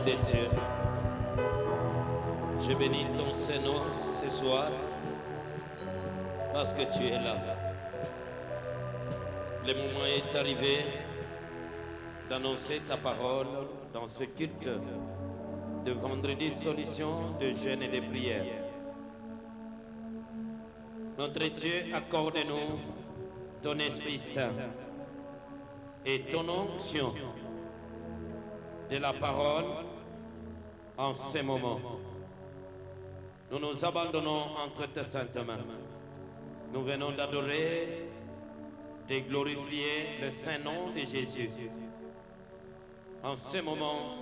de Dieu. Je bénis ton Saint-Nom ce soir parce que tu es là. Le moment est arrivé d'annoncer ta parole dans ce culte de vendredi solution de jeûne et de prière. Notre Dieu, accorde-nous ton Esprit Saint et ton onction de la parole en ce moment. Nous nous abandonnons entre tes saintes mains. Nous venons d'adorer, de glorifier le saint nom de Jésus. En ce moment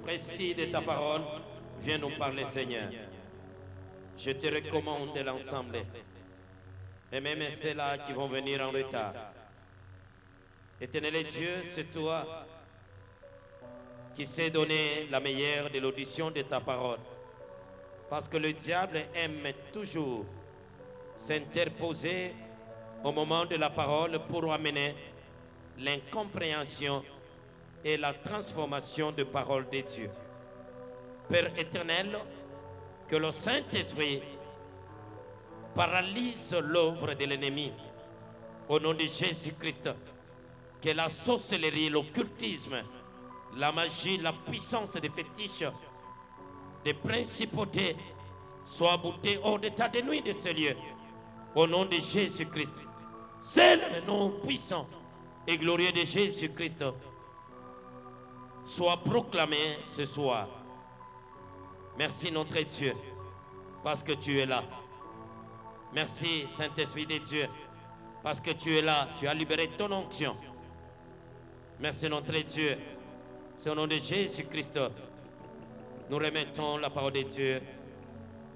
précis de ta parole, viens nous parler, Seigneur. Je te recommande l'ensemble. Et même ceux-là qui vont venir en retard. Éternel Dieu, c'est toi qui sais donner la meilleure de l'audition de ta parole. Parce que le diable aime toujours s'interposer au moment de la parole pour amener l'incompréhension et la transformation de parole de Dieu. Père éternel, que le Saint-Esprit paralyse l'œuvre de l'ennemi au nom de Jésus-Christ. Que la sorcellerie, l'occultisme, la magie, la puissance des fétiches, des principautés soient boutées hors d'état de nuit de ce lieu. Au nom de Jésus-Christ. C'est le nom puissant et glorieux de Jésus-Christ soit proclamé ce soir. Merci notre Dieu, parce que tu es là. Merci Saint-Esprit de Dieu, parce que tu es là, tu as libéré ton onction. Merci notre Dieu, c'est au nom de Jésus-Christ, nous remettons la parole de Dieu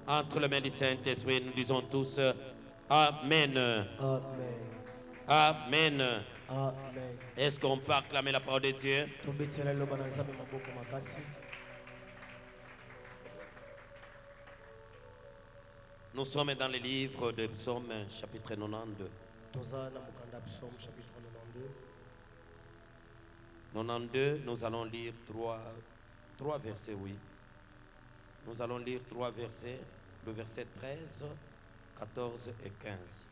entre les mains du Saint-Esprit. Nous disons tous Amen. Amen. Amen. Amen. Est-ce qu'on peut acclamer la parole de Dieu? Nous sommes dans le livre de Psaume, chapitre 92. 92, nous allons lire trois versets, oui. Nous allons lire trois versets, le verset 13, 14 et 15.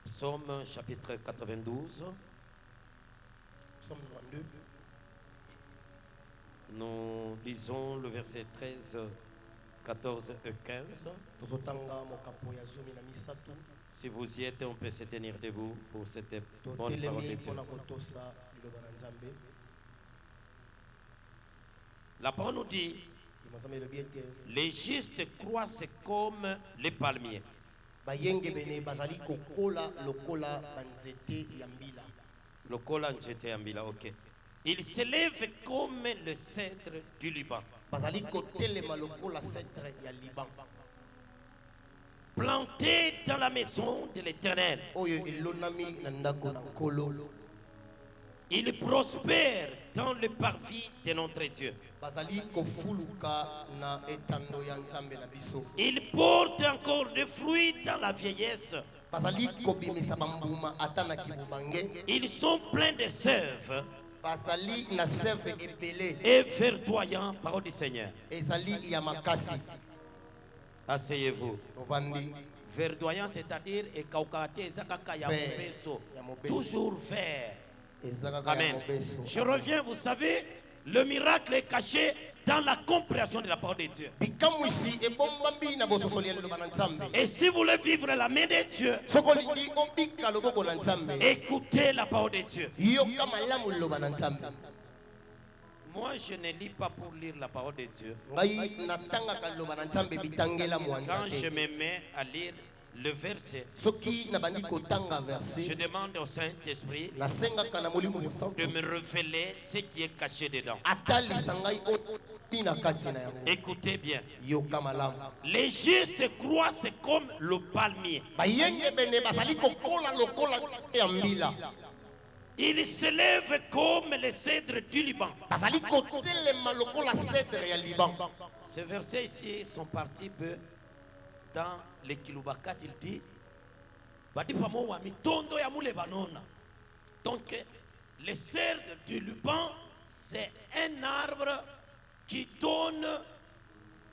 Psaume chapitre 92. Psaume 92. Nous lisons le verset 13, 14 et 15. Si vous y êtes, on peut se tenir debout pour cette bonne parole de Dieu. La parole nous dit, les justes croissent comme les palmiers. Lokola njete yambila, ok. Ils s'élèvent comme le cèdre du Liban. Plantés dans la maison de l'Éternel. Ils prospèrent dans le parvis de notre Dieu. Ils portent encore des fruits dans la vieillesse. Ils sont pleins de sève et verdoyants, parole du Seigneur. Asseyez-vous. Verdoyant, c'est-à-dire toujours vert. Amen. Je reviens, vous savez, le miracle est caché dans la compréhension de la parole de Dieu. Et si vous voulez vivre la main de Dieu, écoutez la parole de Dieu. Moi, je ne lis pas pour lire la parole de Dieu. Quand je me mets à lire le verset, je demande au Saint-Esprit de me révéler ce qui est caché dedans. Écoutez bien. Les justes croissent comme le palmier. Ils s'élèvent comme les cèdres du Liban. Ces versets ici sont partis peu dans les Kiloubakat. Il dit Donc, le cerf du Liban, c'est un arbre qui donne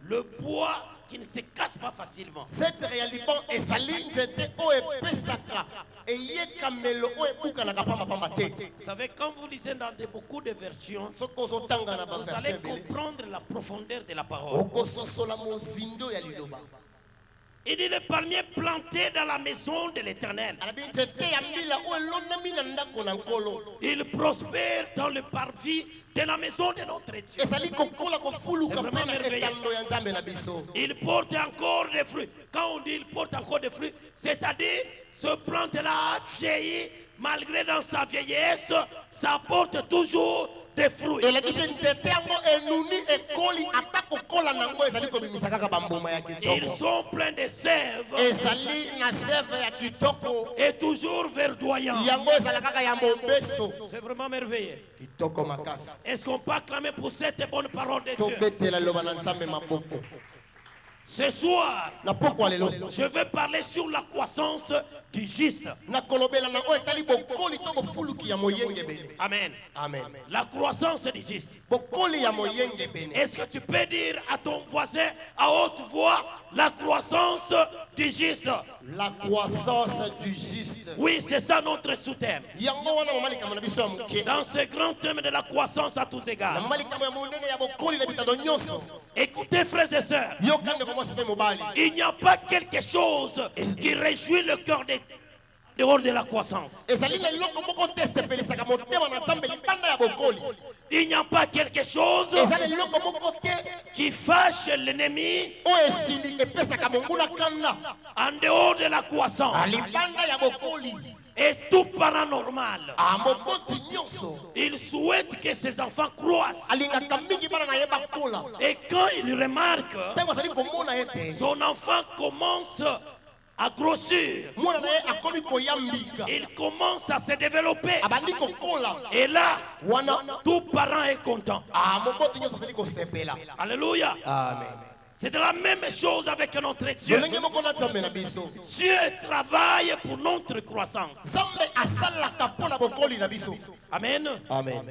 le bois qui ne se casse pas facilement. Cette réalité est saline, c'était au epesaka et yekamelo o ebuka na kapamba pamba te. Vous savez, quand vous lisez dans beaucoup de versions, Soko zotanga na ba vous allez version comprendre la profondeur de la parole. okososola mozindo ya liloba. Il dit le palmier planté dans la maison de l'Éternel. Alabi nzete ya mbila o elonami na ndako na nkolo. Il prospère dans le parvis de la maison de notre Dieu. Ezali kokola kofuluka mpe na etando ya nzambe na biso. Il porte encore des fruits. Quand on dit il porte encore des fruits, c'est-à-dire ce plante-là a vieilli, malgré dans sa vieillesse, ça porte toujours des fruits. Elakisi nzete yango enuni ekoli ata kokola nango ezali kobimisa kaka bambuma ya Ils kitoko. sont pleins de sève Ezali na sève ya kitoko. et toujours verdoyants. Yango ezala kaka ya mobeso. C'est vraiment merveilleux. Kitoko makasi. Est-ce qu'on peut acclamer pour cette bonne parole de Dieu? Tobetela loba na nzambe maboko. Ce soir, Na pokwa lelo. je vais parler sur la croissance du juste. Na kolobela na o etali bokoli to bofuluki ya moyenge bene. Amen. Amen. La croissance du juste. Bokoli ya moyenge bene. Est-ce que tu peux dire à ton voisin à haute voix la croissance du juste? La croissance du juste. Oui, c'est ça notre sous-thème. Yango wana mamalika na biso ya moke. Dans ce grand thème de la croissance à tous Na égards. mamalika ya monene ya bokoli na bitando nyonso. Écoutez, frères et sœurs, Yokande ko mwasi pe mobali. il n'y a pas quelque chose qui réjouit le cœur dehors de la croissance. Ezali na eloko moko te sepelisaka motema na nzambe libanda ya bokoli. Il n'y a pas quelque chose Ezali eloko moko te qui fâche l'ennemi o esili epesaka monguna kanda. en dehors de la croissance. Libanda ya bokoli. Et tout parent normal, Amoboti nyonso. il souhaite que ses enfants croissent. Alingaka mingi bana na yeba kola. Et quand il remarque, Tango azali komona ete. son enfant commence à grossir, Mwana na ye akomi koyambika. il commence à se développer. Abandi kokola. Et là, Wana. tout parent est content. Amoboti nyonso azali kosepela. Alléluia. Amen. C'est de la même chose avec notre Dieu. Lolenge moko na nzambe na biso. Dieu travaille pour notre croissance. Nzambe asalaka mpona bokoli na biso. Amen. Amen.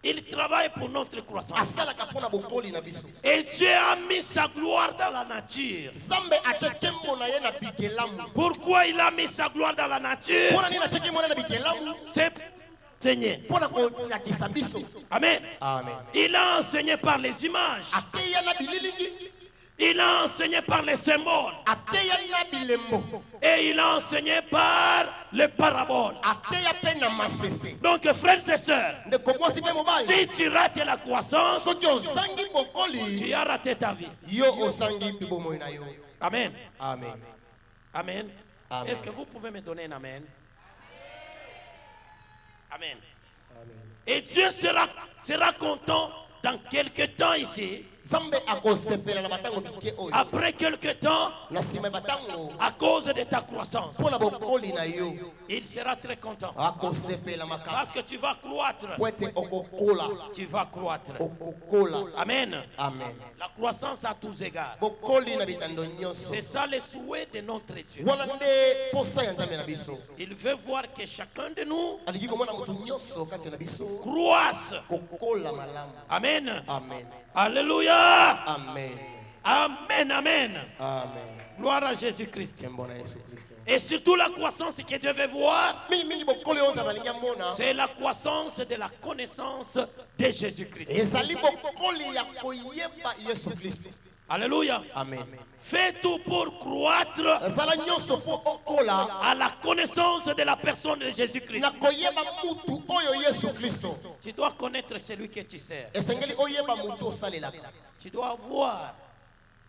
Il travaille pour notre croissance. Asalaka mpona bokoli na biso. Et Dieu a mis sa gloire dans la nature. Nzambe atie nkembo na ye na bikelamu. Pourquoi il a mis sa gloire dans la nature? Mpona nini atie nkembo na ye na bikelamu? C'est enseigné. Mpona kolakisa biso. Amen. Amen. Il a enseigné par les images. Ateya na bililingi. Il a enseigné par les symboles. Ateya na bilembo. Et il a enseigné par les paraboles. Ateya pe na masese. Donc, frères et sœurs, Ndeko mwasi pe mobali. si tu rates la croissance, Soki ozangi bokoli. tu as raté ta vie. Yo ozangi bomoi na yo. Amen. Amen. Amen. Amen. Est-ce que vous pouvez me donner un amen? Amen. Et Dieu sera content dans quelques temps ici. Nzambe akosepela na batango bike oyo. Après quelque temps, Na nsima batango. à cause de ta croissance, Mpona bokoli na yo. il sera très content. Akosepela makasi. Parce que tu vas croître. Po ete okokola. Tu vas croître. Okokola. Amen. Amen. La croissance à tous égards. Bokoli na bitando nyonso. C'est ça le souhait de notre Dieu. Wana nde posa ya nzambe na biso. Il veut voir que chacun de nous Alingi komona moto nyonso kati na biso. croisse. Kokola malamu. Amen. Amen. Alléluia. Amen. Amen. Amen. Amen. Gloire à Jésus-Christ. Kembo na Yesu Kristo. Et surtout la croissance que Dieu veut voir, Mingi mingi bokoli oyo nzambe alingi amona. c'est la croissance de la connaissance de Jésus-Christ. Ezali bokoli ya koyeba Yesu Kristo. Alléluia. Amen. Fais tout pour croître Ezala nyonso po okola à la connaissance de la personne de Jésus-Christ. na koyeba mutu oyo Yesu Kristo. Tu dois connaître celui que tu sers. Esengeli oyeba mutu osalelaka. Tu dois avoir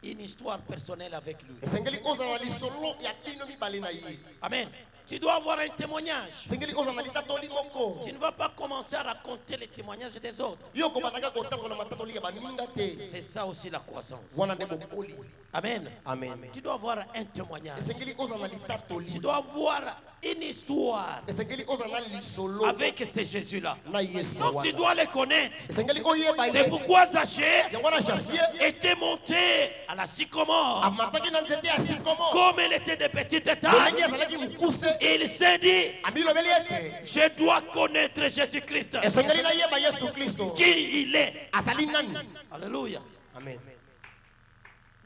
une histoire personnelle avec lui. Esengeli ozala lisolo ya bino mibale na ye. Amen. Tu dois avoir un témoignage. Esengeli ozala litatoli moko. Tu ne vas pas commencer à raconter les témoignages des autres. Yo kobandaka kotangola matatoli ya baninga te. C'est ça aussi la croissance. Wana nde bokoli. Amen. Amen. Tu dois avoir un témoignage. Esengeli ozala Tu litatoli. dois avoir une histoire esengeli ozala lisolo avec ces Jésus-là. na Yesu Donc tu wana dois les connaître. esengeli oyeba C'est ye pourquoi Zachée yango na chassier était monté à la sycomore. amataki na nzete ya sikomo Comme elle était de petite taille, lolenge azalaki mokuse il s'est dit, amilobeli ete je dois connaître Jésus-Christ, esengeli nayeba Yesu Kristo qui il est. azali nani. Alléluia. Amen.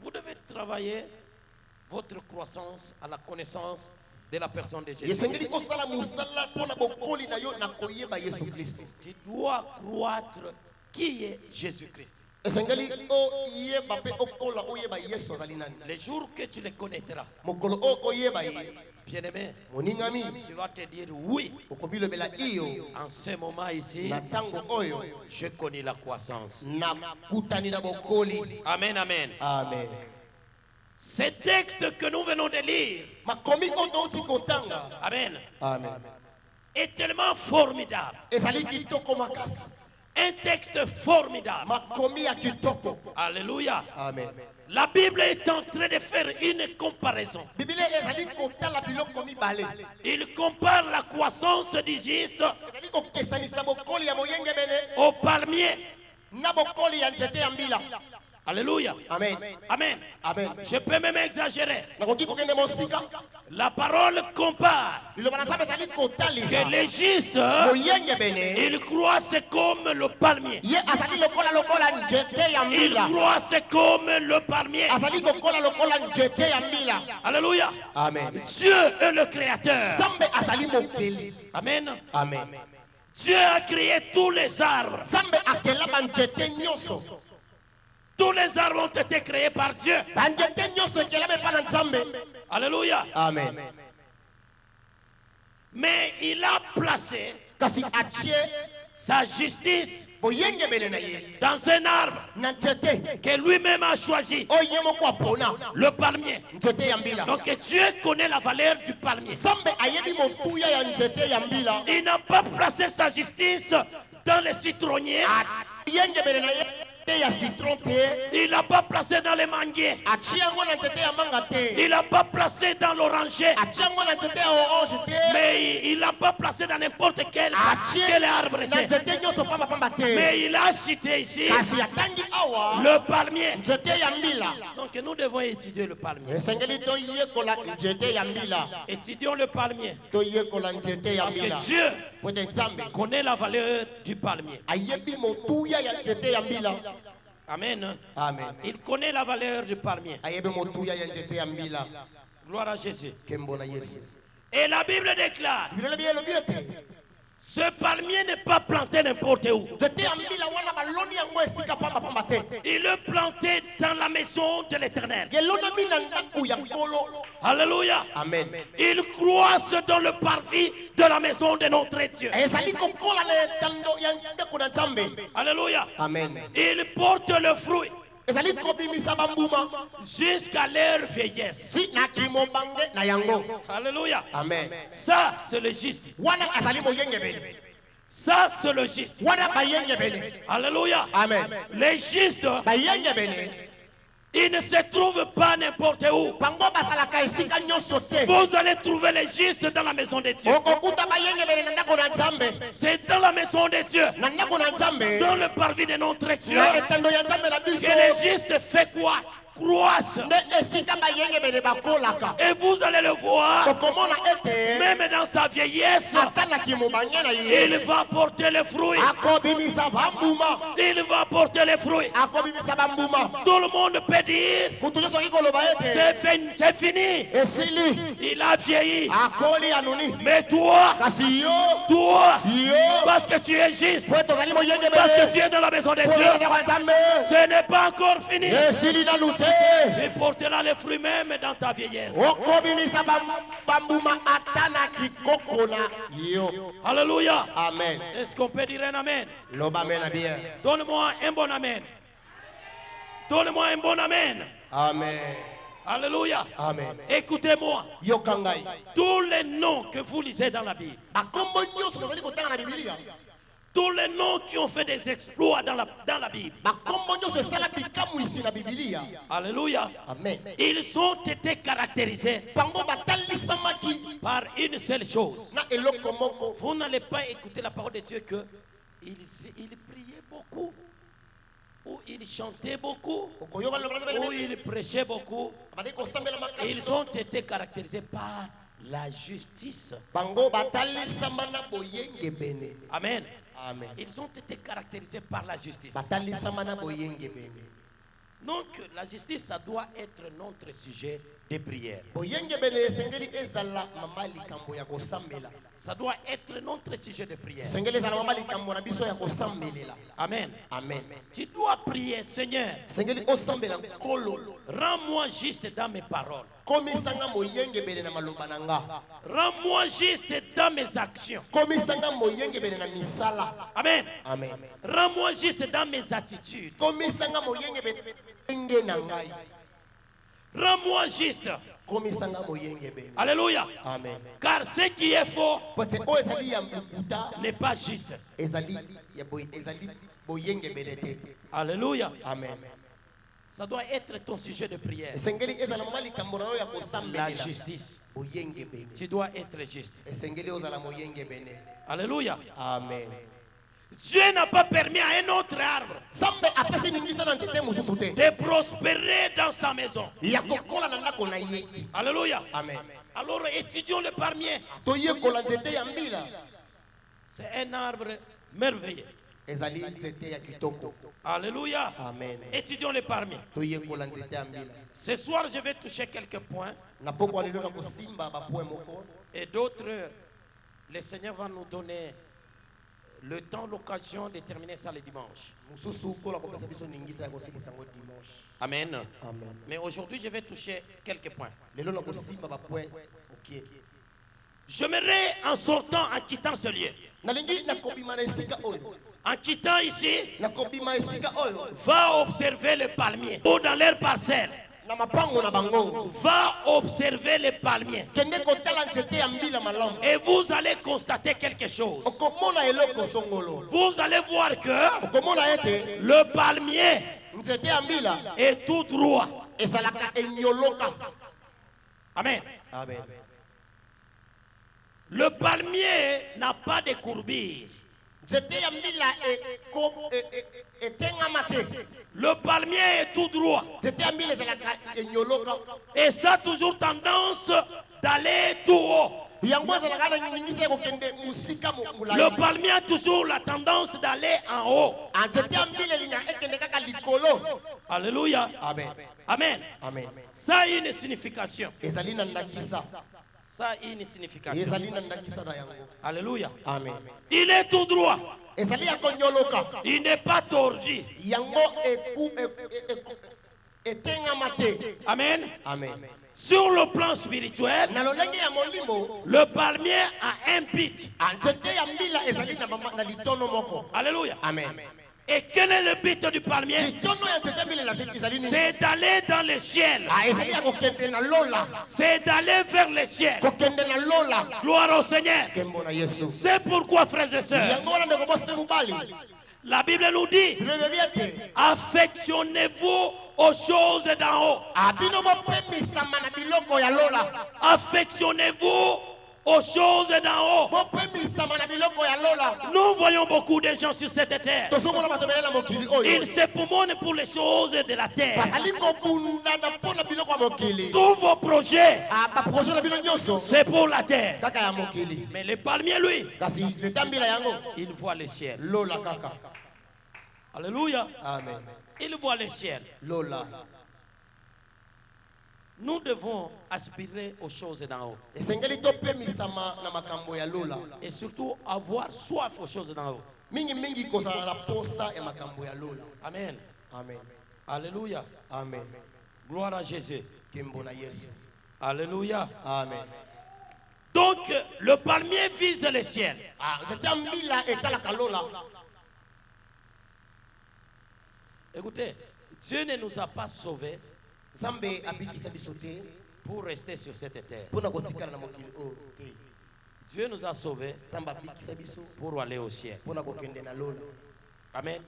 Vous devez travailler votre croissance à la connaissance de la personne de Jésus. esengeli kosala mosala mpona bokoli na yo na koyeba Yesu Kristo. Tu dois croître qui est Jésus-Christ. esengeli oyeba mpe okola oyeba Yesu azali nani. Les jours que tu le connaîtras, mokolo oyo oyeba ye bien-aimé, moningami tu vas te dire oui. okobilobela iyo En ce moment ici, na ntango oyo je connais la croissance. nakutani na bokoli. Amen, amen. Amen. Ce texte que nous venons de lire, makomi oyo touti kotanga amen, amen est tellement formidable. ezali kitoko makasi. Un texte formidable. makomi ya kitoko. Alléluia. Amen. La Bible est en train de faire une comparaison. biblia ezali kotala biloko mibale. Il compare la croissance du juste ezali kokesanisa bokoli ya moyengebene au palmier. na bokoli ya nzete ya mbila. Alléluia. Amen. Amen. Amen. Je peux même exagérer. nakoki kokende mosika La parole compare liloba na nzambe ezali que kotalisa les justes, moyengebene ils croissent comme le palmier. ye azali lokola nzete ya Ils mbila. croissent comme le palmier. azali lokola nzete ya mbila. Alléluia. Amen. Dieu est le créateur. nzambe azali mokeli. Amen. Amen. Dieu a créé tous les arbres. nzambe akela banzete nyonso. Tous les arbres ont été créés par Dieu. banzete nyonso ekelami epa na nzambe. Alléluia. Amen. Mais il a placé kasi atie sa justice boyengebene na ye dans un arbre na nzete que lui-même a choisi, oyo ye moko apona le palmier. nzete ya mbila. Donc Dieu connaît la valeur du palmier. nzambe ayebi motuya ya nzete ya mbila. Il n'a pas placé sa justice dans les citronniers. boyengebene na ye te ya citron te. Il n'a pas placé dans les manguiers. atie yango na nzete ya manga te. Il n'a pas placé dans l'oranger. atie yango na nzete ya orange te. Mais il n'a pas placé dans n'importe quel arbre. na nzete nyonso pambapamba te. Mais il a cité ici kasi atangi awa le palmier. nzete ya mbila. Donc nous devons étudier le palmier. esengeli toyekola nzete ya mbila. Étudions le palmier. toyekola nzete ya Parce mbila. que Dieu po ete nzambe connaît la valeur du palmier. ayebi motuya ya nzete ya mbila. Amen. Amen. Il connaît la valeur du palmier. ayebi motuya ya nzete ya mbila. Gloire à Jésus. nkembo na yesu. Et la Bible déclare, bilolo bielobi ete ce palmier n'est pas planté n'importe où. nzete ya mbila wana baloni yango esika pambapamba te. Il est planté dans la maison de l'Éternel. elonami na ndako ya nkolo. Alléluia. amen. Il croisse dans le parvis de la maison de notre Dieu. ezali kokola na etando ya ndako na nzambe. Alléluia. amen. Il porte le fruit ezali kobimisa bambuma jusqu'à leur vieillesse. si na kimobange na yango. Alléluia. amen. Ça, c'est le juste. wana azali moyengebene. Ça, c'est le juste. wana bayengebene. Alléluia. amen. Les justes, bayengebene ils ne se trouvent pas n'importe où. bango basalaka esika nyonso te. Vous allez trouver les justes dans la maison de Dieu. okokuta bayengebene na ndako na nzambe. C'est dans la maison de Dieu, na ndako na nzambe. dans le parvis de notre Dieu, na etando ya nzambe na biso. que les justes fait quoi? Croissent. nde esika bayengebene bakolaka. Et vous allez le voir, okomona ete même dans sa vieillesse, ata na kimobange na ye il va porter les fruits. akobimisa bambuma. Il va porter les fruits. akobimisa bambuma. Tout le monde peut dire, mutu nyonso oki koloba ete c'est fini. esili Il a vieilli. akoli anuni. Mais toi, kasi yo parce que tu es juste, po tozali parce que moyengebene tu es dans la maison de po Dieu, na ndako ya nzambe ce n'est pas encore fini. esili nanu te. Tu porteras les fruits même dans ta vieillesse. okobimisa bambuma ata na kikoko na yo. Alléluia. amen. Est-ce qu'on peut dire un amen? loba amen na bien. Donne-moi un bon amen. Donne-moi un bon amen. amen. Alléluia. amen. Écoutez-moi. yoka ngai Tous les noms que vous lisez dans la Bible, bakombo nyonso tozali kotanga na bibilia tous les noms qui ont fait des exploits dans la Bible. Alléluia. Amen. Ils ont été caractérisés par une seule chose. Vous n'allez pas écouter la parole de Dieu que il priait beaucoup, ou il chantait beaucoup, ou il prêchait beaucoup. Ils ont été caractérisés par la justice. Amen. Amen. Ils ont été caractérisés par la justice. Donc la justice, ça doit être notre sujet de prière. Ça doit être notre sujet de prière. Amen. Amen. Tu dois prier, Seigneur, rends-moi juste dans mes paroles. Rends-moi juste dans mes actions. Amen. Amen. Rends-moi juste dans mes attitudes. Rends-moi juste. Alléluia. Amen. Car ce qui est faux n'est pas juste. Alléluia. Amen. Ça doit être ton sujet de prière. La justice. Tu dois être juste. Alléluia. Amen. Dieu n'a pas permis à un autre arbre de prospérer dans sa maison. Alléluia. Amen. Alors étudions le palmier. C'est un arbre merveilleux. Alléluia. Amen. Étudions le palmier. Ce soir, je vais toucher quelques points. Et d'autres, le Seigneur va nous donner le temps, l'occasion de terminer ça le dimanche. Amen. Amen. Mais aujourd'hui, je vais toucher quelques points. J'aimerais, en sortant, en quittant ce lieu, en quittant ici, va observer le palmier ou dans leur parcelle. Va observer les palmiers. Et vous allez constater quelque chose. Vous allez voir que le palmier est tout droit. Amen. Amen. Le palmier n'a pas de courbure. Le palmier est tout droit. Et ça a toujours tendance d'aller tout haut. Le palmier a toujours la tendance d'aller en haut. Alléluia. Amen. Amen. Amen. Ça a une signification. Ça a une signification. Alléluia. Amen. Il est tout droit. Il n'est pas tordu. Amen. Amen. Sur le plan spirituel, le palmier a un but. Alléluia. Amen. Et quel est le but du palmier? C'est d'aller dans le ciel. C'est d'aller vers le ciel. Gloire au Seigneur. C'est pourquoi, frères et sœurs, la Bible nous dit, affectionnez-vous aux choses d'en haut. Affectionnez-vous aux choses d'en haut. Nous voyons beaucoup de gens sur cette terre. Ils se pomonnent pour les choses de la terre. Tous vos projets, c'est pour la terre. Mais le palmier, lui, il voit le ciel. Alléluia. Amen. Il voit le ciel. Nous devons aspirer aux choses d'en haut. Et surtout avoir soif aux choses d'en haut. Amen. Amen. Alléluia. Amen. Gloire à Jésus. Alléluia. Amen. Donc, le palmier vise le ciel. Écoutez, Dieu ne nous a pas sauvés pour rester sur cette terre. Dieu nous a sauvés Nzambe abikisa biso pour aller au ciel. mpona kokende na lola. Amen.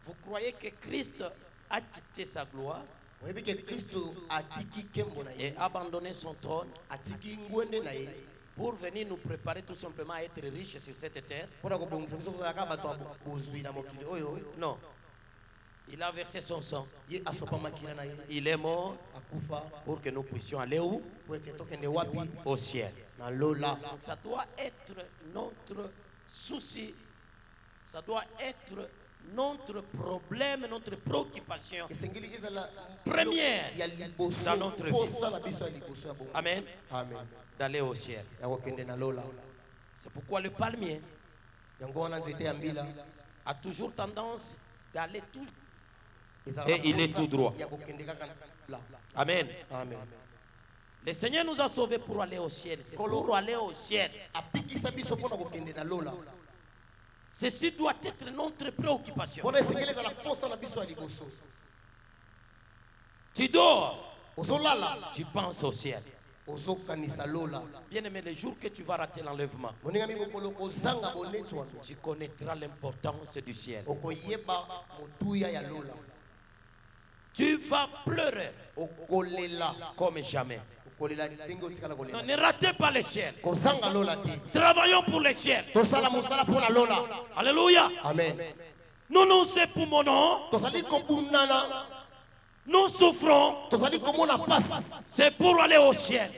Vous croyez que Christ a quitté sa gloire Oyebi ke Kristo atiki nkembo na et ye, abandonné son trône atiki ngwende na ye pour venir nous préparer tout simplement à être riches sur cette terre? mpona kobongisa biso kozalaka bato ya bozwi na mokili oyo. Non. Il a versé son sang. Ye asopa makila na ye, Il est mort akufa pour que nous puissions aller où? po ete tokende wapi? Au ciel. Na lola. Donc ça doit être notre souci, ça doit être notre problème, notre préoccupation Esengeli ezala première ya liboso dans notre vie. posa na biso ya liboso ya bongo. Amen. Amen. D'aller au ciel. Ya kokende na lola. C'est pourquoi le palmier Yango wana nzete ya mbila a toujours tendance d'aller tout. ezalaka Et il est posa tout droit. ya kokende kaka na Amen. Amen. Le Seigneur nous a sauvés pour aller au ciel. C'est pour aller au ciel. Apikisa biso mpona kokende na lola. Ceci doit être notre préoccupation. Mpona esengeli ezala posa na biso ya liboso. Tu dors, Ozolala, tu penses au ciel. ozokanisa lola. Bien aimé, le jour que tu vas rater l'enlèvement, Moninga mi mokolo kozanga bonetwa, tu connaîtras l'importance du ciel. okoyeba motuya ya lola. Tu vas pleurer Okolela, comme jamais. okolela ndenge otikala Non, kolela. ne ratez pas le ciel. Kozanga lola te. Travaillons pour le ciel. Tosala mosala mpona lola. Alléluia. Amen. Nous nous époumonons, Tozali kobundana, nous souffrons. tozali komona pasi C'est pour aller au ciel.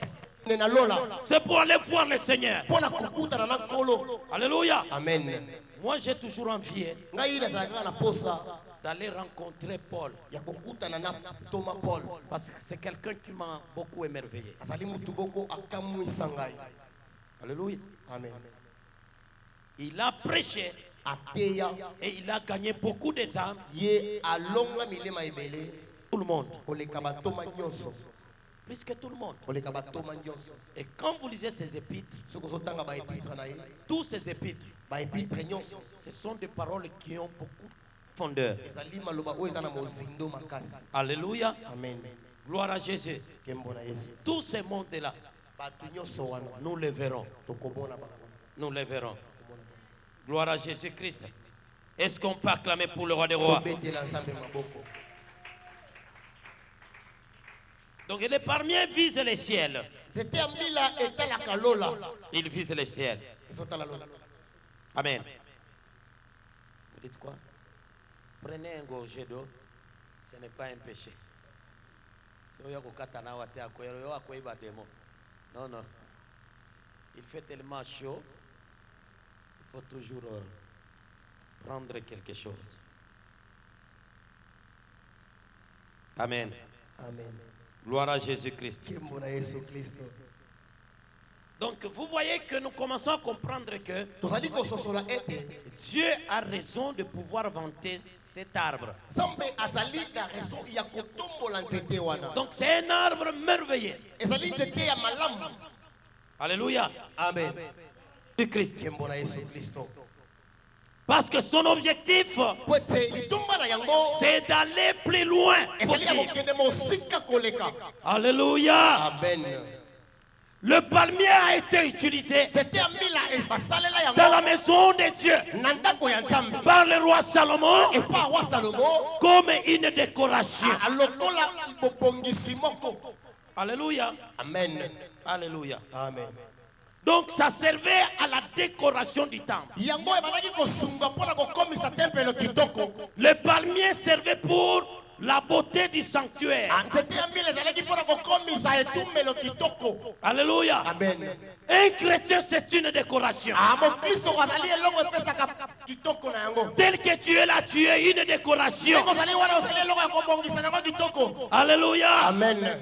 na lola. C'est pour aller voir le Seigneur. Mpona kokutana na nkolo. Alléluia. Amen. Moi, j'ai toujours envie Ngai nazalaka kaka na posa d'aller rencontrer Paul. ya kokutana na Thomas Paul. Parce que c'est quelqu'un qui m'a beaucoup émerveillé. Azali mutu boko akamwisa ngai. Alléluia. Amen. Il a prêché Ateya et il a gagné beaucoup des âmes. ye alonga milema ebele Tout le monde. koleka batoma nyonso. Plus que tout le monde. Koleka batoma nyonso. Et quand vous lisez ces épîtres, Soki ozotanga baepitre na ye, tous ces épîtres, baepitre nyonso ce sont des paroles qui ont beaucoup de fondeur. ezali maloba oyo eza na mozindo makasi. Alléluia. Amen. Gloire à Jésus. Nkembo na Yesu. Tous ces mondes-là, Bato nyonso wana nous les verrons. tokomona bango. Nous les verrons. Gloire à Jésus-Christ. Est-ce qu'on peut acclamer pour le roi des rois? Tobetela Nzambe maboko. Donc les palmiers visent les ciels. Nzete ya mbila etalaka lola. Ils visent les ciels. Ezotala lola. Amen. Vous dites quoi? Prenez un gorgée d'eau. Ce n'est pas un péché. Non, non. Il fait tellement chaud. Il faut toujours prendre quelque chose. Amen. Amen. Gloire à Jésus-Christ. Nkembo na Yesu Kristo. Donc vous voyez que nous commençons à comprendre que Tozali kososola ete Dieu a raison de pouvoir vanter cet arbre. Nzambe azali na raison ya kotombola nzete wana. Donc c'est un arbre merveilleux. Ezali nzete ya malamu. Alléluia. Amen. Du Christ. Nkembo na Yesu Kristo. Parce que son objectif, Po ete litomba na yango c'est d'aller plus loin ezali ya possible. kokende mosika koleka. Alléluia. Amen. Le palmier a été utilisé Nzete ya mbila basalela dans la yango maison de Dieu na ndako ya Nzambe. par le roi Salomon Epa roi Salomo comme une décoration. alokola bobongisi moko. Alléluia. Amen. Alléluia. Amen. Donc ça servait à la décoration du temple. Yango ebandaki kosunga mpona kokomisa tempelo kitoko. Le palmier servait pour la beauté du sanctuaire. Nzete ya mbila ezalaki mpona kokomisa etumelo kitoko. Alléluia. Amen. Un chrétien, c'est une décoration. Mokristo azali elongo epesaka kitoko na yango. Tel que tu es là, tu es une décoration. Ndenge ozali wana ozali elongo ya kobongisa nango kitoko. Alléluia. Amen.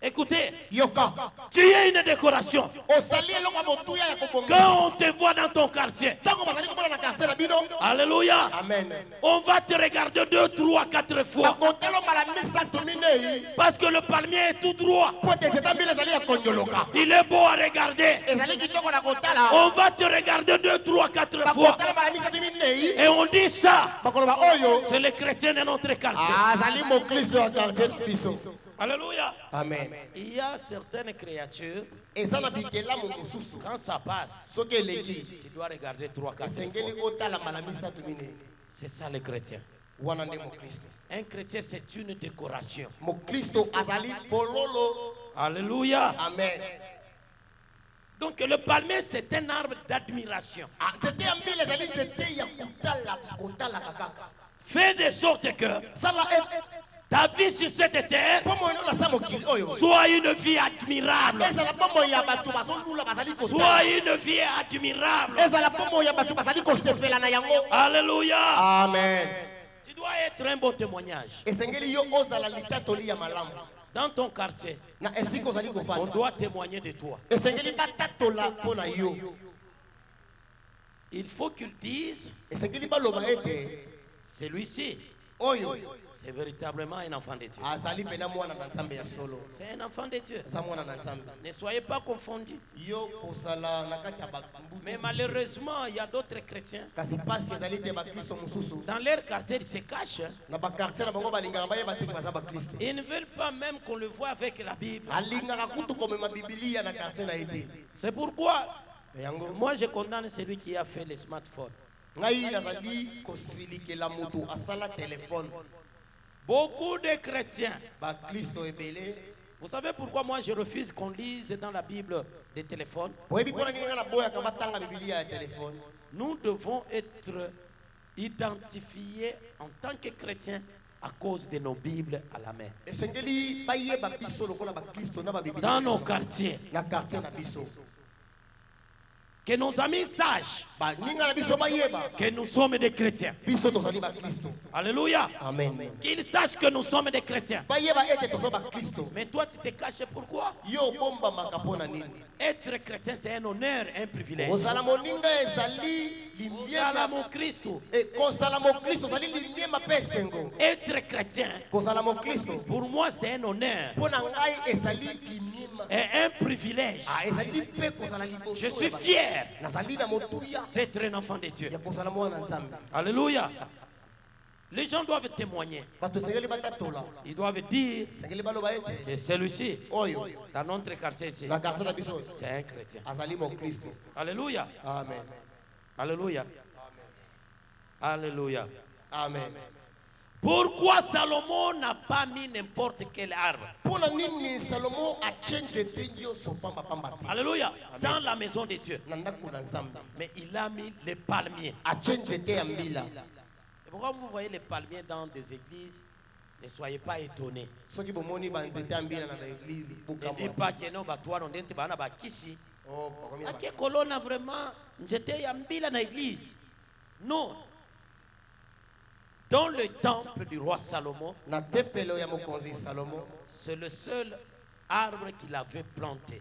Écoutez, Yoka. tu es une décoration. Ozali elongo ya motuya ya kobongisa. Quand on te voit dans ton quartier, Ntango bazali komona na quartier na bino. alléluia, Amen. on va te regarder 2, 3, 4 fois. Bakotelo mbala misato minei. Parce que le palmier est tout droit. Po ete nzete ya mbila ezali ya konyoloka. Il est beau à regarder. Ezali kitoko na kotala. On va te regarder 2, 3, 4 fois. Bakotela mbala misato minei. Et on dit ça, Bakoloba oyo. c'est le chrétien de notre quartier. Azali mokristo ya quartier na biso. Alléluia. Amen. Il y a certaines créatures, eza na bikelamu mosusu quand ça passe, soki eleki tu dois regarder 3-4 esengeli fois. otala mbala misato minei. C'est ça le chrétien. Wana nde mokristo. Un chrétien, c'est une décoration. Mokristo azali fololo. Alléluia. Amen. Donc le palmier, c'est un arbre d'admiration. Ah, nzete ya mbila ezali nzete ya kotalaka kaka. Fais de sorte que Sala ta vie sur cette terre pomo eno na sa mokili oyo. soit une vie admirable. Ezala pomo ya bato bazolula bazali Soit kotala. une vie admirable. Ezala pomo ya bato bazali kosepela na yango. Alléluia. Amen. Tu dois être un bon témoignage. Esengeli yo ozala litatoli ya malamu. Dans ton quartier, Na esika ozali on kofanda. doit témoigner de toi. Esengeli batatola mpona yo. Il faut qu'ils disent, Esengeli baloba ete celui-ci, oyo c'est véritablement un enfant de Dieu. azali pena mwana na nzambe ya solo. C'est un enfant de Dieu. Aza mwana na nzambe. Ne soyez pas confondus. Yo kozala na kati ya Mais bambutu. malheureusement, il y a d'autres chrétiens. Kasi pasi ezali te bakristo mosusu. Dans leur quartier, ils se cachent. Na bakartier na bango balingaka bayeba te baza bakristo. Ils ne veulent pas même qu'on le voit avec la Bible. Alingaka kutu komema bibilia na quartier na ye te. C'est pourquoi Yango moi je condamne celui qui a fait le smartphone. ngai nazali kosilikela moto asala telefone. Beaucoup de chrétiens. Bakristo ebele. Vous savez pourquoi moi je refuse qu'on lise dans la Bible des téléphones? Oyebi mpona nini ngai naboyaka batanga bibilia ya telefone. Nous devons être identifiés en tant que chrétiens à cause de nos Bibles à la main. Esengeli bayeba biso lokola bakristo na babibilia. Dans nos quartiers, na quartier na biso. que nos amis sachent Baninga na biso bayeba. que nous sommes des chrétiens. Biso tozali bakristo. Alléluia. Amen. Qu'ils sachent que nous sommes des chrétiens. Bayeba ete tozo bakristo. Mais toi, tu te caches pourquoi? Yo bombamaka mpona nini? Être chrétien, c'est un honneur, un privilège. kozala moninga ezali Yala limbiema. mon Christ. Kozala mokristo ezali limbiema mpe esengo. Être chrétien, Kozala mokristo pour moi, c'est un honneur mpo na ngai ezali limbiema. et un privilège. Ezali mpe kozala liboso. Je suis fier nazali na motuya d'être un enfant de Dieu. ya kozala mwana nzambe. Alléluia. Les gens doivent témoigner. Bato esengeli batatola. Ils doivent dire esengeli baloba ete que celui-ci, oyo dans notre quartier ici, na quartier na biso c'est un chrétien. azali mokristo. Alléluia. Amen. Alléluia. Alléluia. Amen. Pourquoi Salomon n'a pas mis n'importe quel arbre? mpona nini salomo atie nzete nyonso pambapamba te Alléluia. Dans la maison de Dieu. na ndako na nzambe? Mais il a mis les palmiers. atie nzete ya mbila. C'est pourquoi vous voyez les palmiers dans des églises. Ne soyez pas étonnés. soki bomoni banzete ya mbila na baeglise Ne dis bukamwa. pas que non, toi, on dit bana bakisi. Oh, bakomi na Ake kolona vraiment, j'étais yambila na église. Non. Dans le temple du roi Salomon, na tempelo ya mokonzi salomo c'est le seul arbre qu'il avait planté.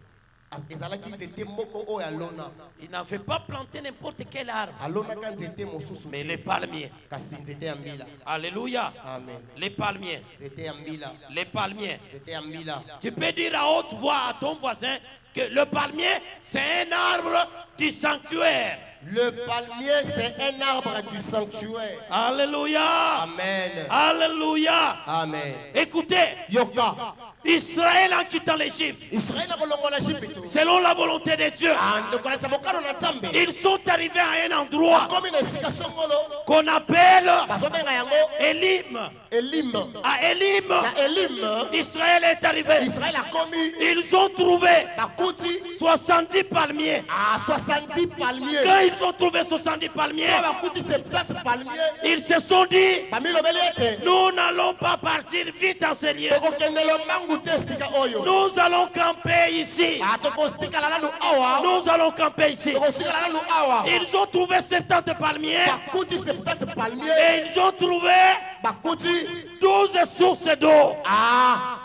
ezalaki nzete moko oyo alona. Il n'avait pas planté n'importe quel arbre, alonaka nzete mosusu mais les palmiers. kasi nzete ya mbila. Alléluia. Amen. Les palmiers. nzete ya mbila. Les palmiers. nzete ya mbila. Tu peux dire à haute voix à ton voisin que le palmier, c'est un arbre du sanctuaire. Le palmier, c'est un arbre du sanctuaire. Alléluia. Amen. Alléluia. Amen. Écoutez, Yoka. Israël en quittant l'Égypte, Israël a kolongola Egypte. selon la volonté de Dieu, Ndokolesa mokano na Nzambe. ils sont arrivés à un endroit Comme na esika songolo. qu'on appelle Bazobenga yango Elim. Elim. À Elim, Na Elim, Israël est arrivé. Israël a commis Ils ont trouvé bakuti 70 palmiers. à 70 palmiers. Quand ils ont trouvé 70 palmiers, Kwa bakuti 70 palmiers. ils se sont dit, Bamilo belete. nous n'allons pas partir vite en ce lieu. Tokokendelo mangu te sika oyo. Nous allons camper ici. Tokostikala nanu awa. Nous allons camper ici. Tokostikala nanu awa. Ils ont trouvé 70 palmiers Bakuti 70 palmiers. et ils ont trouvé Bakuti 12 sources d'eau.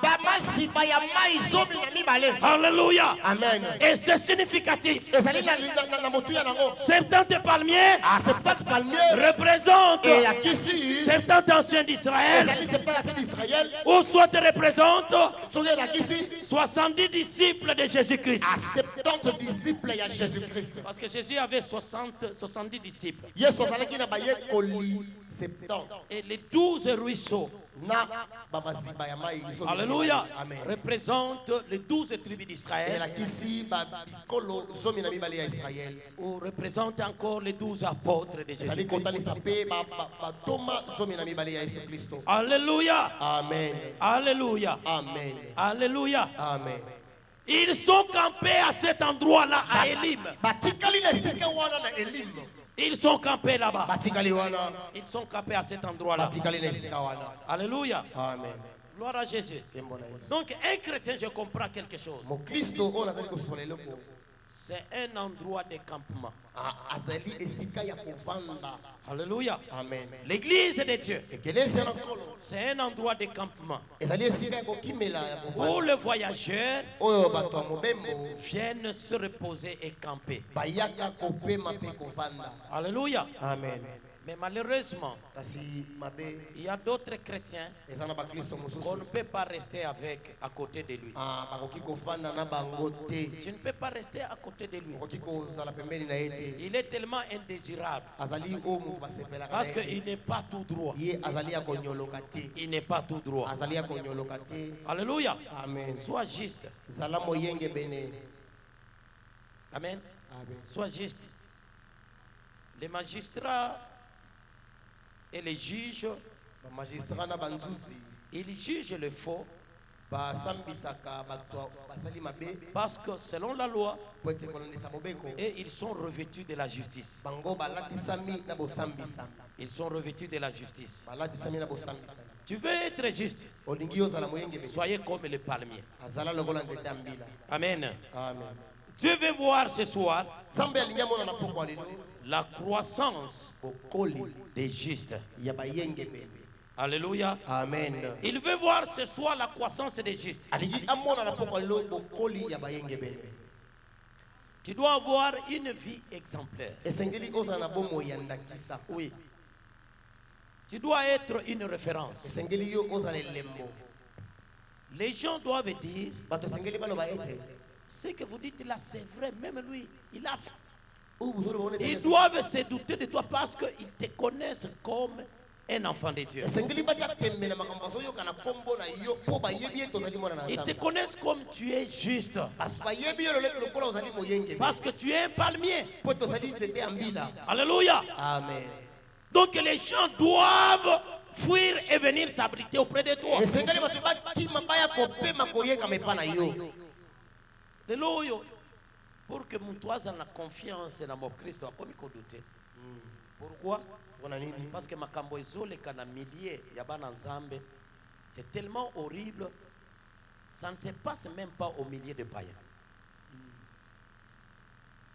bamasiba ya mai zomi na mibale. Alléluia. Amen. Et c'est significatif. ezali na motuya nango 70 palmiers 70 palmiers représentent eyakisi 70 anciens d'Israël, ezali 70 d'Israël ou soit représentent soki eyakisi 70 disciples de Jésus-Christ. à 70 disciples ya Jésus-Christ. Parce que Jésus avait 70 disciples. Yesu azalaki na bayekoli 70 et les 12 ruisseaux. na bamaziba ya mai liso Alléluia. amen Représente les 12 tribus et d'Israël. la kisi ba bikolo zomi na mibale ya Israël Ou représente encore les 12 apôtres de ezali Jésus. kotalisa pe batoma zomi na mibale ya Yesu Kristo Alléluia. amen Alléluia. amen Alléluia. amen Ils sont campés à cet endroit-là, à Élim. batikali na esika wana na Elim Ils sont campés là-bas. batikali wana Ils sont campés à cet endroit-là. batikali na esika wana Alléluia. amen Gloire à Jésus. Yembo na Yesu Donc, un chrétien, je comprends quelque chose. mokristo oyo nazali kosola eloko C'est un endroit de campement. azali esika ya kovanda Alléluia. amen L'église de Dieu, ekelesi ya nkolo c'est un endroit de campement ezali esika ya kokimela ya où kovanda les voyageurs oyo bato ya mobembo viennent se reposer et camper. bayaka kopema mpe kovanda Alléluia. amen Mais malheureusement, kasi mabe il y a d'autres chrétiens eza na bakristo qu'on mosusu ne peut pas rester avec à côté de lui. bakoki kovanda na bango te Tu ne peux pas rester à côté de lui. okoki kozala pembeni na ye te Il est tellement indésirable azali oyo moto basepelaka parce na ye qu'il n'est pas tout droit. te. ye azali ya konyoloka te Il n'est pas tout droit. azali ya konyoloka te Alléluia. amen Sois juste. zala moyenge bene Amen. amen Sois juste. Les magistrats et les juges, bamagistrat na banzuzi ils jugent le faux basambisaka bato basali mabe parce que selon la loi, po ete kolandisa mobeko et ils sont revêtus de la justice. bango balatisami na bosambisami Ils sont revêtus de la justice. balatisami na bosambisami Tu veux être juste, olingi ozala moyenge bene soyez comme le palmier. azala lokola nzete ya mbila Amen. amen Dieu veut voir ce soir nzambe alingi amona na pokwa lelo la croissance bokoli des justes. ya bayenge bene Alléluia. amen Il veut voir ce soir la croissance des justes. alingi amona na pokwa lelo bokoli ya bayenge bene Tu dois avoir une vie exemplaire. esengeli ozala na bomoi ya ndakisa Oui. Tu dois être une référence. esengeli yo ozala elembo Les gens doivent dire, bato esengeli baloba ete ce que vous dites là, c'est vrai, même lui, il a fait. oyo bozolo bona Ils doivent se douter de toi parce qu'ils te connaissent comme un enfant de Dieu. esengeli batya tembe na makambo bazoyoka na kombo na yo mpo bayebi ete ozali mwana na Ils te nzambe connaissent comme tu es juste. parce bayebi yo lokola ozali moyenge Parce que tu es un palmier. mpo ete ozali nzete ya mbila Alléluia. amen Donc les gens doivent fuir et venir s'abriter auprès de toi. esengeli bato batima baya kopema koyekama epa na yo Lelo oyo, pour que mutu aza na confiance na mokristo akomi kodute. Pourquoi? mpona nini Parce que makambo ezoleka na milliers ya bana nzambe, c'est tellement horrible, ça ne se passe même pas au milieu de païens.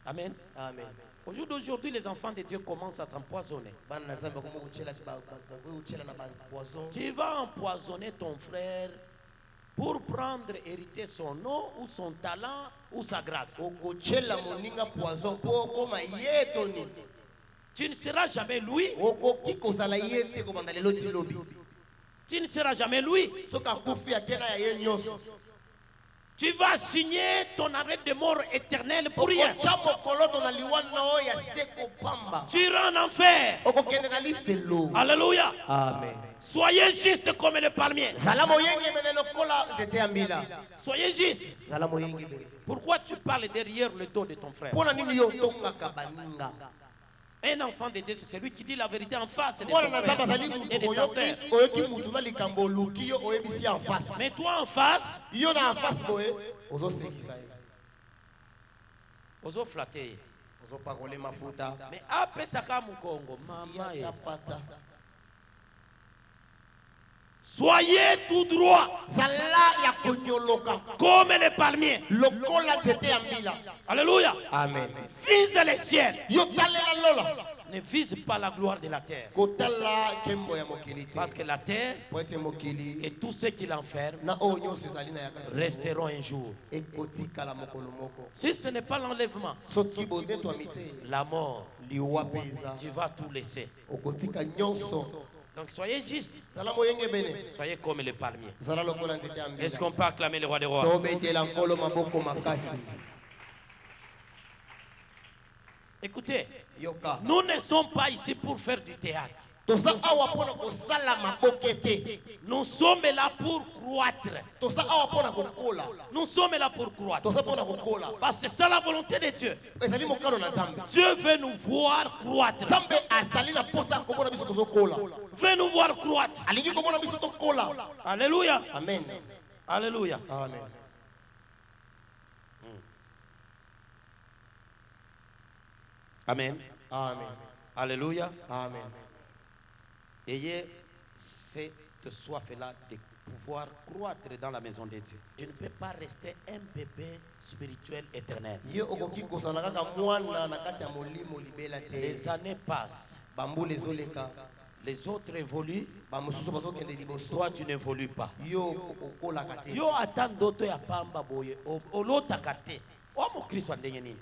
Amen. amen Au jour d'aujourd'hui, les enfants de Dieu commencent à s'empoisonner. bana na nzambe bakoma kotyela na bapoison Tu vas empoisonner ton frère pour prendre, hériter son nom ou son talent ou sa grâce. okotyela moninga poison mpo okoma ye toni Tu ne seras jamais lui. okoki kozala ye te kobanda lelo ti lobi Tu ne seras jamais lui. soki akufi akena ya ye nyonso Tu vas signer ton arrêt de mort éternel pour rien. okotya mokoloto na liwana oyo ya se kopamba Tu iras en enfer. okokende na lifelo Alléluia. amen Soyez juste comme le palmier. zala moyenge mene lokola nzete ya mbila Soyez juste. zala moyenge mene Pourquoi tu parles derrière le dos de ton frère? mpona nini yo otongaka baninga Un enfant de Dieu, c'est celui qui dit la vérité en face de son mwana na nzambe azali frère mutu et de sa sœur. oyoki mutu na likambo oluki yo oyebisi en face Mais toi en face, yo na en face boye ozosengisa ye ozo flatter. ozopakole mafuta Mais après ça, comme Congo, maman, yapata soyez tout droit zala ya konyoloka comme les palmiers. lokola nzete ya mbila Alléluia. amen Vise les ciels. yo talela lola Ne vise pas la gloire de la terre. kotala nkembo ya mokili te Parce que la terre po ete mokili et tout ce qui l'enferme na oyo nyonso ezali na yakati resteront un jour. ekotikala mokolo moko Si ce n'est pas l'enlèvement, soki bondetwami te la mort, liwa mpe eza tu vas tout laisser. okotika nyonso Donc soyez juste, zala moyenge bene soyez comme les palmiers. zala lokola nzete ya Est-ce mbila qu'on peut acclamer le roi des rois? tobetela nkolo maboko makasi Écoutez, yoka nous ne sommes pas ici pour faire du théâtre. toza awa mpona kosala maboke te. Nous sommes là pour croître. Toza awa mpona kokola. Nous sommes là pour croître. Toza mpona kokola. Parce que c'est ça la volonté de Dieu. ezali mokano na nzambe. Dieu veut nous voir croître. nzambe azali na posa komona biso tozokola. Veut nous voir croître. alingi komona biso tokola. Alléluia. Amen. Alléluia. Amen. Amen. Amen. Alléluia. Amen. Ayez cette soif-là de pouvoir croître dans la maison de Dieu. Tu ne peux pas rester un bébé spirituel éternel. Yo okoki kozala kaka mwana na kati ya molimo libela te. Les années passent. Bambula ezoleka. Les autres évoluent. Bamosusu bazokende liboso. Toi, tu n'évolues pas. Yo okolaka te. Yo attend d'autres ya pamba boye. Olotaka te. O mo Kristo ndenge nini?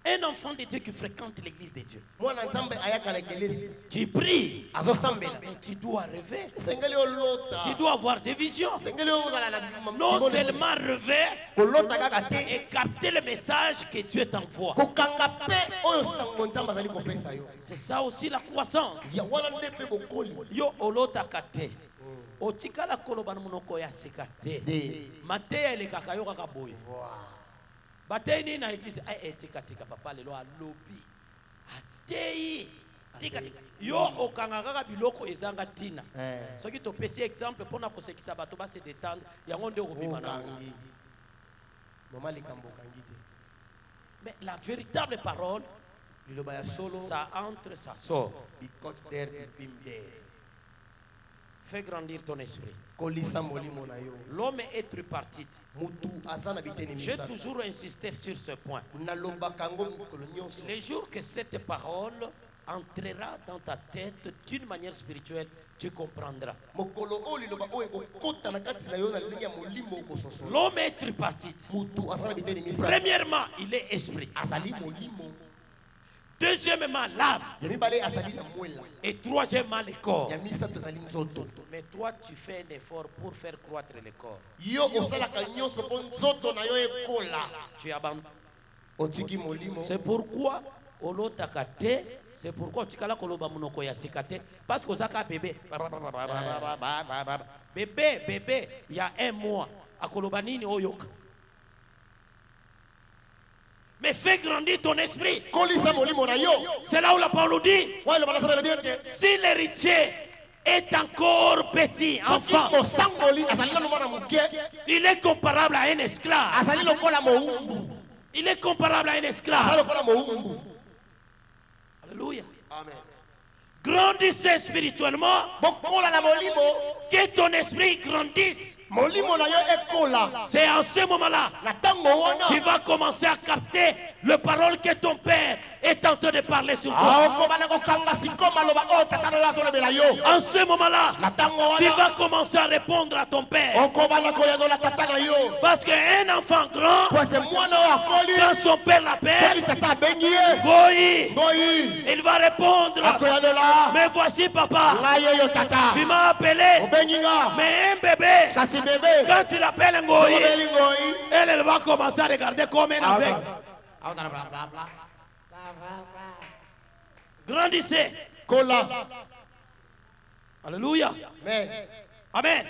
Un enfant de Dieu qui fréquente l'église de Dieu, Mwana nzambe ayaka na ekelesi. qui prie, Azosambela. mais tu dois rêver. Sengeli olota. Tu dois avoir des visions. Sengeli ozala na Non seulement rêver kolota kaka te. et capter le message que Dieu t'envoie. Kokanga pe oyo sango nzambe azali kopesa yo. C'est ça aussi la croissance. Ya wana nde pe bokoli. Yo olotaka te. Otikala koloba na monoko ya seka te. Mateya elekaka yo kaka boye. Bateni na église tika papa lelo alobi. Atei tika tika. Yo okanga kaka biloko ezanga tina. Soki to pesi exemple pona kosekisa bato ba se détendre yango nde okobima na. Mama likambo kangi te. Mais la véritable parole, Liloba ya solo. ça entre, ça sort. Bikot der bimde. Fais grandir ton esprit. Kolisa molimo na yo. L'homme est tripartite. Mutu azana biteni J'ai misasa. toujours insisté sur ce point. Naloba kango mikolo nyonso. Les jours que cette parole entrera dans ta tête d'une manière spirituelle, tu comprendras. Mokolo o liloba o ekokota na kati na yo na linya molimo kososo. L'homme est tripartite. Mutu azana biteni misasa. Premièrement, il est esprit. Azali molimo. Deuxièmement, l'âme. Yami bale azali na mwela. Et troisièmement, le corps. Yami sa tozali nzoto. Mais toi, tu fais un effort pour faire croître le corps. Yo osalaka nyonso po nzoto na yo ekola. Tu abandonnes. Otiki molimo. C'est pourquoi, olotaka te, c'est pourquoi tu kala koloba monoko ya sekate, parce que zaka bébé. Bébé, il y a un mois, à koloba nini oyoka. Mais fais grandir ton esprit. Kolisa molimo na yo. C'est là où la parole dit, Wa lo bala sabela bien que. si l'héritier est encore petit, enfant, Soko sangoli azali na mwana muke. il est comparable à un esclave. Azali lokola moumbu. Il est comparable à un Azali esclave. lokola moumbu. Alléluia. Amen. Grandissez spirituellement, Bokola na molimo. que ton esprit grandisse. Molimo na yo ekola. C'est en ce moment-là Na tango wana. tu vas commencer à capter le parole que ton père est en train de parler sur toi. Aoko bana kokanga sikoma loba o tata no yazo lebela yo. En ce moment-là, Na tango tu wana. vas commencer à répondre à ton père. Oko bana koya do la tata na yo. Parce qu'un enfant grand, Kwa te mwana o akoli. quand son père Soki l'appelle, tata bengi ye. Goï, Boyi. il va répondre. Akoya do la. Mais voici papa, Ngaye yo tata. tu m'as appelé. Obengi nga. Mais un bébé, Kasi bebe. quand tu l'appelles Goï, Obeli ngoi. elle va commencer à regarder comme un aveugle. Grandissez. Kola. Alléluia. Amen. Amen.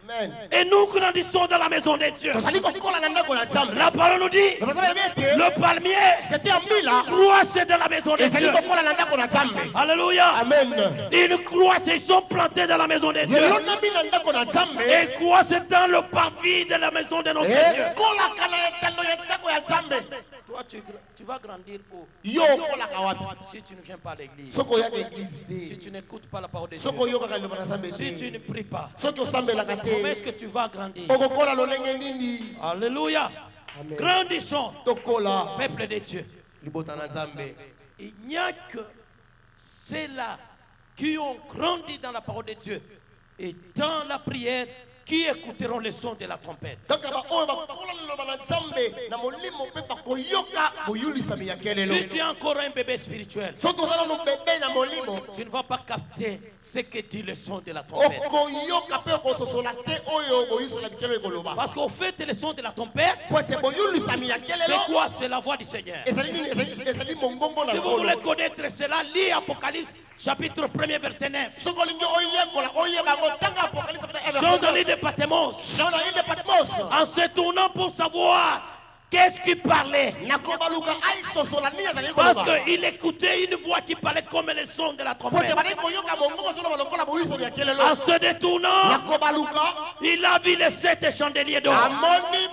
Amen. Et nous grandissons dans la maison de Dieu. Tozali kokola na ndako na nzambe. La parole nous dit, Loba sabela bien que. le palmier C'était en mbila. croissait dans la maison de Ezali Dieu. kokola na ndako na nzambe. Alléluia. Amen. Ils croissent, ils sont plantés dans la maison de Dieu. Yelonami na ndako na nzambe. Et ils croissent dans le parvis de la maison de notre Dieu. Ekolaka na etando ya ndako ya nzambe. Toi, tu vas grandir où? Yo okolaka wapi? Si tu ne viens pas à l'église, Soko oyaka église si te. tu n'écoutes pas la parole de Dieu, Soko oyokaka liloba na nzambe si tu ne te. pries pas, Soki osambelaka comment est-ce te. que tu vas grandir? Okokola lolenge nini? Alléluia. Amen. Grandissons, Tokola peuple de Dieu. libota na nzambe. Il n'y a que ceux-là qui ont grandi dans la parole de Dieu et dans la prière qui écouteront le son de la trompette. Donc oyo bakola liloba na Nzambe na molimo mpe bakoyoka boyulisami ya kelelo. Si tu es encore un bébé spirituel, Soki ozala no bebe na molimo, tu ne vas pas capter ce que dit le son de la trompette. okoyoka mpe okososola te oyo boyusola bikelo ekoloba. Parce qu'au fait, le son de la trompette, Po ete boyulisami ya kelelo. c'est quoi? C'est la voix du Seigneur. Ezali mongongo na Si vous nkolo. voulez connaître cela, lis Apocalypse chapitre 1er verset 9. Soki olingi oyekola oyeba ngo tanga Apocalypse Jean dans l'île de Patmos, Jean na île de Patmos. en se tournant pour savoir qu'est-ce qu'il parlait. Nakobaluka aisosola nini azali Parce koloba. qu'il écoutait une voix qui parlait comme le son de la Po ete trompette. bazali koyoka mongongo solo balokola boyusomi ya kelelo. En se détournant, Nakobaluka il a vu les 7 chandeliers d'or. amoni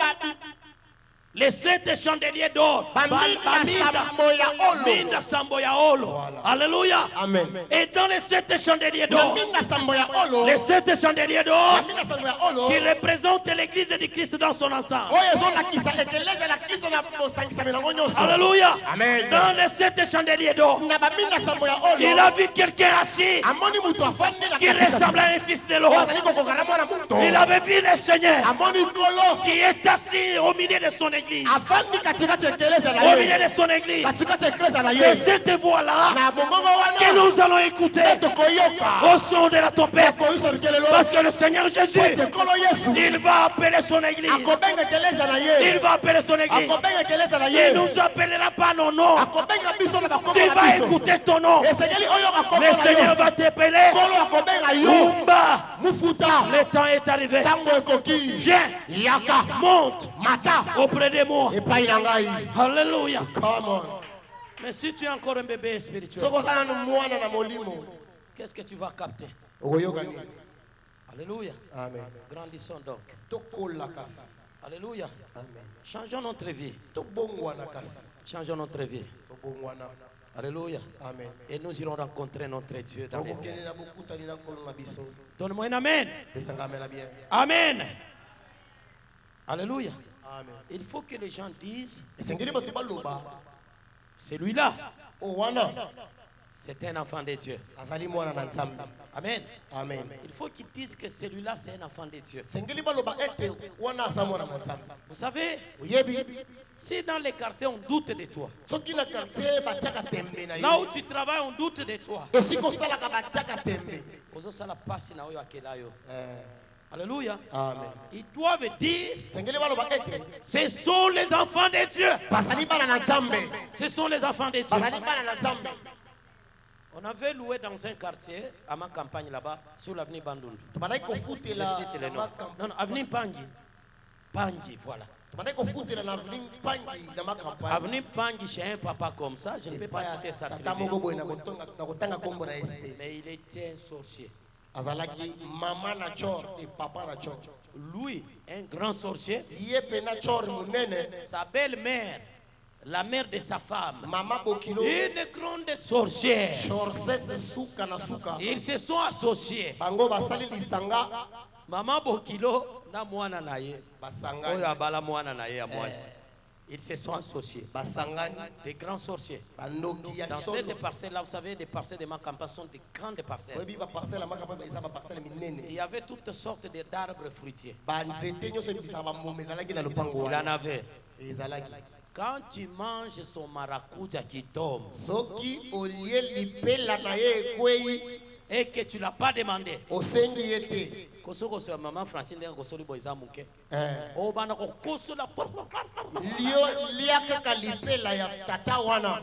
Les 7 chandeliers d'or. baminda sambo ya olo. Minda sambo ya olo. Alléluia. Amen. Et dans les 7 chandeliers Na d'or, minda sambo ya olo. les 7 chandeliers d'or Na minda sambo ya olo. qui représentent l'église du Christ dans son ensemble. Oyo ezolakisa ekeleza na Kristo na bosangisami nango nyonso. Alléluia. Amen. Dans les 7 chandeliers d'or, Na baminda sambo ya il olo. a vu quelqu'un assis Amoni mutu afandi na qui katikati. ressemble à un fils de Oyo l'homme. azali kokokana mwana mutu. Il avait vu le Seigneur Amoni nkolo. qui est assis au milieu de son église. Afandi katikati ya ekeleza na Au ye. milieu de son église. Katikati ya ekeleza na C'est ye. cette voix-là Na mongongo que wana. nous allons écouter Tokoyoka. au son de la trompette. Tokoyoka bikelelo. Parce que le Seigneur Jésus, Ete nkolo Yesu. il va appeler son église. Akobenga ekeleza na ye. Il va appeler son église. Akobenga ekeleza na Il ye. ne nous appellera pas nos noms. Akobenga biso na bakombo Tu na vas biso. écouter ton nom. Esengeli oyoka kombo Le na Seigneur yo. va t'appeler Nkolo akobenga yo. Umba. Mufuta. Le temps est arrivé. Tango ekoki. Viens, Yaka. monte Mata. auprès de moi. Epai na ngai. Alléluia. Come on. Mais si tu es encore un bébé spirituel, Soko sana no mwana na molimo. qu'est-ce que tu vas capter? Okoyoka nini? Alléluia. Amen. Grandissons donc. Tokola kasi. Alléluia. Amen. Changeons notre vie. Tobongwana kasi. Changeons notre vie. Tobongwana. Alléluia. Amen. Et nous irons rencontrer notre Dieu dans les Okokende airs. na bokutani na nkolo na biso. Donne-moi un amen. Pesanga amena bien. Amen. Alléluia. Amen. Il faut que les gens disent, Esengeli bato baloba. celui-là, O wana. c'est un enfant de Dieu. Azali mwana na Nzambe. Amen. Amen. Il faut qu'ils disent que celui-là, c'est un enfant de Dieu. Sengeli baloba ete wana aza mwana na Nzambe. Vous savez, Oyebi. si dans les quartiers on doute de toi, Soki na quartier batiaka tembe na là où yo. tu travailles on doute de toi, Esika osalaka batiaka tembe. ozosala pasi na oyo akela yo. Eh, Alléluia. Amen. Ils doivent dire, Sengeli baloba ete ce sont les enfants de Dieu. bazali bana na Nzambe. Ce sont les enfants de Dieu. Bazali bana na Nzambe. On avait loué dans un quartier, à ma campagne là-bas, sur l'avenue Bandundu. Tobandaki Je kofutela cite les na noms. makambo. Non, non, avenue Pangi. Pangi, voilà. Tobandaki kofutela na avenue Pangi na makampagne. Avenue Pangi chez un papa comme ça, je ne peux pas citer sa Tata tribu. moko boye na kotanga kombo na este. Mais il était un sorcier. Azalaki mama na chor et papa na chor. Lui, un grand sorcier, Ye pe na chor munene. sa belle-mère, la mère de sa femme, Mama bokilo. une grande sorcière. Chorses suka na suka. Ils se sont associés. Bango basali lisanga. Maman Bokilo, na mwana na ye. Oyo Basangani. abala mwana na ye ya mwasi. Ils se sont associés. Basangani. Des grands sorciers. Bandoki ya Dans solo. ces parcelles-là, vous savez, des parcelles de ma campagne sont des grandes parcelles. Oyebi ba parcelle makampagne eza ba parcelle Et minene. il y avait toutes sortes d'arbres fruitiers. Banzete nyonso ebisa ba mbuma ezalaki na lupango Il en wana. avait. Ezalaki. Quand tu manges son maracuja qui tombe Soki olie lipela na ye ekwei. et que tu ne l'as pas demandé, Osengi ye te. kosoko c'est maman Francine ndenge kosoli boza muke. Eh. Oh bana kokosola. Lio lia kaka lipela ya tata wana.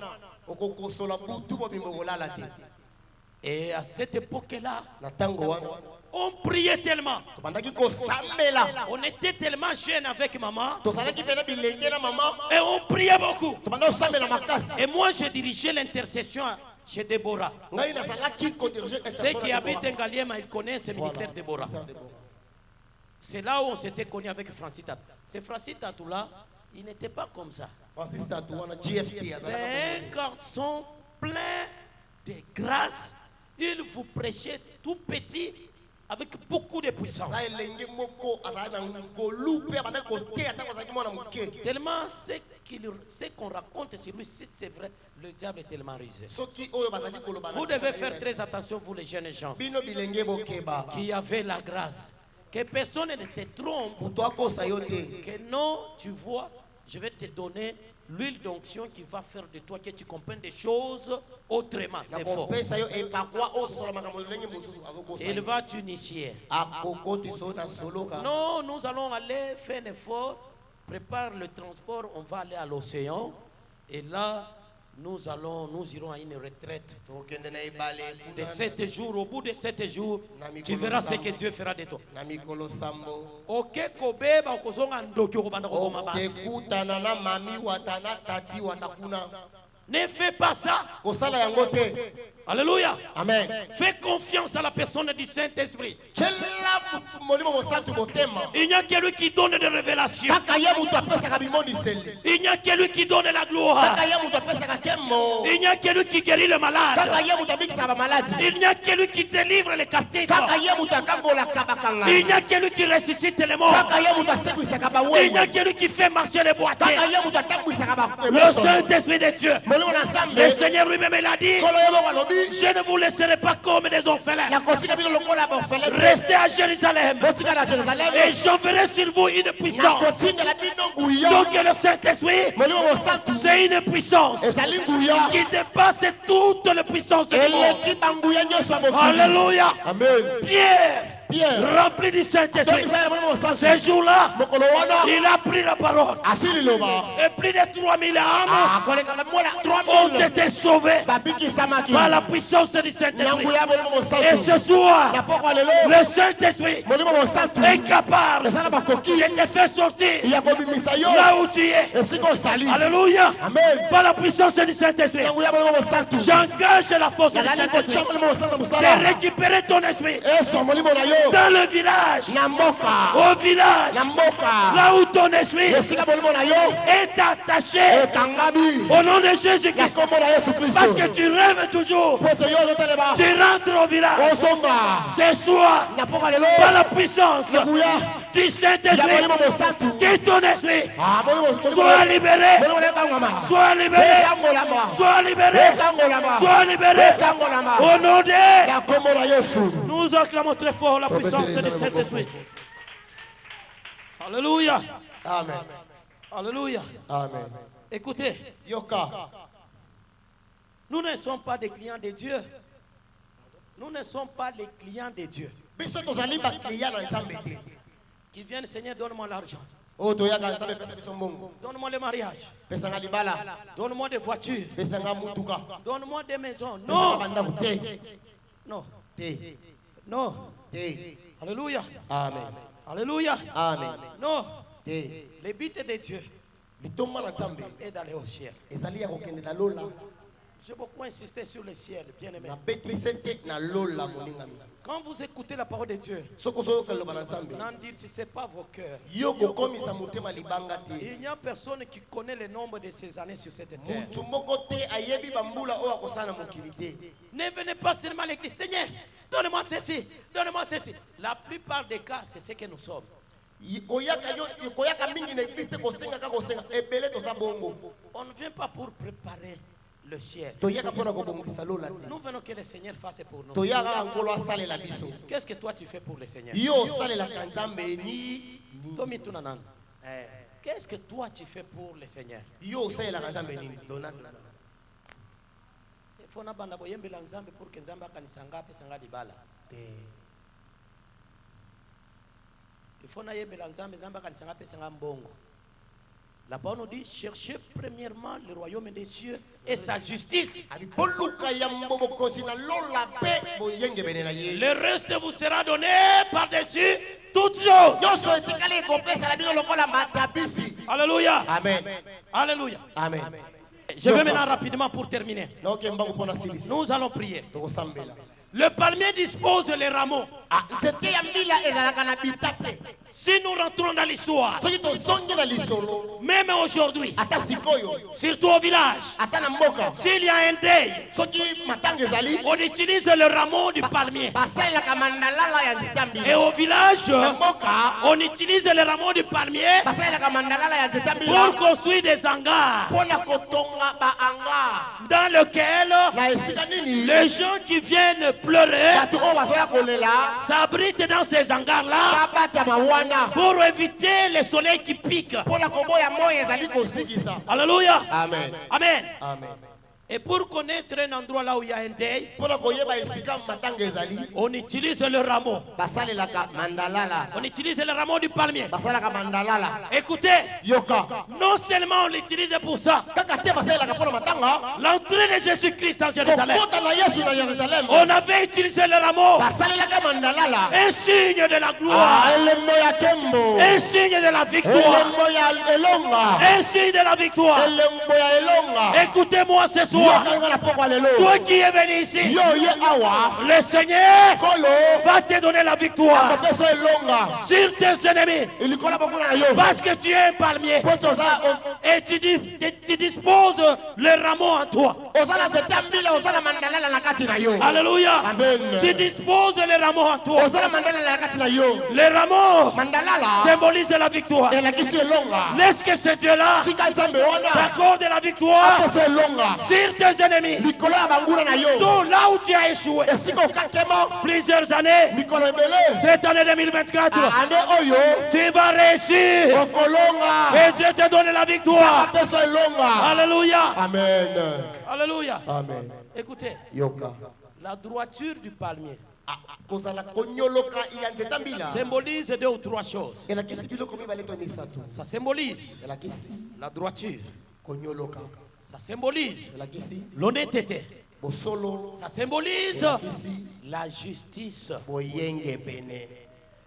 Okokosola butu mobimbo kolala te. Et à cette époque-là, Na tango wana. on priait tellement. Tobandaki kosambela. On était tellement jeunes avec maman Tozalaki pena bilenge na mama. et on priait beaucoup. Tobanda osambela makasi. Et moi, je dirigeais l'intercession chez Déborah. Ngai nazalaki kodirige Ceux qui habitent en Galiema, ils connaissent le ministère Déborah. C'est là où on s'était connu avec Francis Tatou. C'est Francis Tatou là, il n'était pas comme ça. Francis Tatou wana GFT C'est azalaka. un garçon plein de grâce. Il vous prêchait tout petit avec beaucoup de puissance. Aza elenge moko azala na ngolu pe bana kote ata kozaki mwana moke. Tellement ce qu'on raconte sur lui, si c'est vrai, le diable est tellement rusé. Soki oyo bazali koloba na. Vous devez faire très attention, vous les jeunes gens, Bino bilenge bokeba. qui avez la grâce, Que personne ne te trompe. moto akosa yo te. Que non, tu vois, je vais te donner l'huile d'onction qui va faire de toi que tu comprennes des choses autrement. C'est fort. nakopesa yo epakwa ososola makambo ndenge mosusu azokosa Il yo. va t'initier. akokotisa yo na soloka. Non, nous allons aller faire un effort. Prépare le transport, on va aller à l'océan. Et là, nous irons à une retraite tokende na ebale de 7 jours. Au bout de 7 jours, Nami tu verras ce Kolosamo. que Dieu fera de toi. na mikolo sambo. Ok, kobeba okozonga ndoki okobanda koboma bantu. okekutana na mami wata na tati wata kuna. Ne fais pas ça. kosala yango te. Alléluia. amen. Fais confiance à la personne du Saint-Esprit. tyela molimo mosantu motema. Il n'y a que lui qui donne des révélations. kaka ye moto apesaka bimoniseli. Il n'y a que lui qui donne la gloire. kaka ye moto apesaka nkembo. Il n'y a que lui qui guérit le malade. kaka ye moto abikisaka bamaladi. Il n'y a que lui qui délivre les captifs. kaka ye moto akangolaka bakanga. Il n'y a que lui qui ressuscite les morts. kaka ye moto asekwisaka Il n'y a bawewe. que lui qui fait marcher les boîtiers. kaka ye moto atambwisaka Le Saint-Esprit de Dieu. molimo na nzambe. Le Seigneur lui-même il a dit, kolo ye moko alobi. je ne vous laisserai pas comme des orphelins. nakotika bino lokola baorphelin te. Restez à Jérusalem. botika na Jérusalem. Et j'enverrai sur vous une puissance. nakotindela bino nguya. Donc le Saint-Esprit, molimo mosantu c'est une puissance ezali nguya. qui dépasse toute la puissance du monde. eleki banguya nyonso ya mokili. Alléluia. amen. Pierre, Pierre rempli du Saint-Esprit, tomisala molimo mosantu. ce jour-là, mokolo wana il a pris la parole. asili loba. Et plus de 3000 âmes koleka bamona ont 3000 été sauvées babikisamaki par la puissance du na Saint-Esprit. nguya molimo Et mosantu. ce soir, na poko lelo le Saint-Esprit molimo mosantu est capable ezala bakoki de te faire sortir ya kobimisa yo là où tu es. esika osali. Alléluia. amen. Par la puissance du Saint-Esprit, na nguya molimo mosantu j'engage la force du nazali Saint-Esprit kotia molimo mosantu de mosala récupérer ton esprit eso molimo na yo dans le village, na mboka au village, na mboka là où ton esprit esika molimo na yo est attaché ekangami au nom de na Jésus-Christ. kombo na yesu Parce kristo. que tu rêves toujours, poto yo ozotelema tu rentres au village. ozonga Ce soir, na poko lelo par la puissance na nguya du ya Saint-Esprit, molimo mosantu. que ton esprit molimo soit libéré, molimo ekangama soit libéré, ekangolama soit libéré, ekangolama soit libéré. ekangolama Au nom de... ya kombo na yesu. Nous acclamons très fort la puissance du Saint-Esprit. Alléluia. amen. Alléluia. amen. Écoutez, yoka nous ne sommes pas des clients de Dieu. Nous ne sommes pas les clients de Dieu. biso tozali bakliya na nzambe te. Qui viennent, Seigneur, donne-moi l'argent. oyo toyaka nzambe pesa biso mbongo. Donne-moi le mariage. pesanga libala. Donne-moi des voitures. pesanga mutuka. Donne-moi des maisons. pesanga Non. bandako te. Non. te. Non. te. Alléluia. amen. Alléluia. amen. Non. te. Le but de Dieu bitomba na nzambe est d'aller au ciel. ezali ya kokende na lola. J'ai beaucoup insisté sur le ciel, bien aimé. nabetise te na lola moningami. Quand vous écoutez la parole de Dieu, soki ozoyoka liloba na nzambe n'en dire si ce n'est pas vos cœurs. yo kokomisa motema libanga te. Il n'y a personne qui connaît le nombre de ces années sur cette terre. mutu moko te ayebi bambula oyo akosala na mokili te. Ne venez pas seulement à l'église. Seigneur, donne-moi ceci, donne-moi ceci. La plupart des cas, c'est ce que nous sommes. koyaka mingi na eglise te kosenga kaka kosenga ebele toza bongo. On ne vient pas pour préparer le ciel. toyaka mpona kobongisa lola te. Nous venons que le Seigneur fasse pour nous. toyaka kaka nkolo asalela biso. Qu'est-ce que toi tu fais pour le Seigneur? yo osalelaka nzambe ni Tommy Tunanang. Qu'est-ce que toi tu fais pour le Seigneur? yo osalelaka nzambe nini donat. Il faut nabanda boyembela nzambe pour que nzambe akanisanga pe sanga libala. Il faut nayembela nzambe nzambe akanisanga pe sanga mbongo. La parole nous dit, cherchez premièrement le royaume des cieux et sa justice. boluka ya mbobokosi na lola pe boyengebene na ye. Le reste vous sera donné par-dessus toutes choses. nyonso esikali ekopesala bino lokola matabisi. Alléluia. amen. Alléluia. amen. Je vais maintenant rapidement pour terminer. naokemba kopona silisi Nous allons prier. tokosambela. Le palmier dispose les rameaux. nzete ya mbila ezalaka na bita te. Si nous rentrons dans l'histoire, soki tozongi na lisolo même aujourd'hui, ata sikoyo surtout au village, ata na mboka s'il y a un deuil, soki matanga ezali on utilise le rameau du palmier. basalelaka mandalala ya nzete ya mbila Et au village, na mboka on utilise le rameau du palmier basalelaka mandalala ya nzete ya mbila pour construire des hangars mpona kotonga baanga dans lesquels na esika nini les gens qui viennent pleurer bato oyo bazoya kolela s'abritent dans ces hangars-là babatama wana pour éviter le soleil qui pique. mpona koboya moyo ezali kosikisa. Alléluia. Amen. Amen. Amen. Et pour connaître un endroit là où il y a un deuil, mpona koyeba esika matanga ezali on utilise le rameau. basalelaka mandalala On utilise le rameau du palmier. basalelaka mandalala Écoutez, yoka non seulement on l'utilise pour ça, kaka te basalelaka mpona matanga l'entrée de Jésus-Christ en Jérusalem, kokota na yesu na yerusalemu on avait utilisé le rameau, basalelaka mandalala un signe de la gloire, elembo ya kembo un signe de la victoire, elembo ya elonga un signe de la victoire. elembo ya elonga Écoutez-moi ce soir, yokanga na pokwa lelo toi qui es venu ici, yo ye awa le Seigneur kolo va te donner la victoire akopesa elonga sur tes ennemis, ilikola bokuna na yo parce que tu es un palmier po toza et tu disposes le rameau en toi. oza na nzete ya mbila oza na mandalala na kati na yo Alléluia. Amen. Tu disposes le rameau en toi. oza na mandalala na kati na yo Le rameau mandalala symbolise la victoire. elakisi elonga Laisse que ce Dieu-là tika nzambe wana t'accorde la victoire apesa elonga sur tes ennemis. likolo ya banguna na yo Tout là où tu as échoué esika okakema plusieurs années, mikolo ebele cette année 2024, ande oyo tu vas réussir okolonga et Dieu te donne la victoire. apesa elonga Alléluia. amen Alléluia. amen Écoutez, yoka la droiture du palmier kozala konyoloka ya nzete ya mbila symbolise deux ou trois choses. elakisi biloko mibale to misato Ça symbolise elakisi la droiture, konyoloka ça symbolise elakisi l'honnêteté, bosolo ça symbolise elakisi la justice. boyenge pene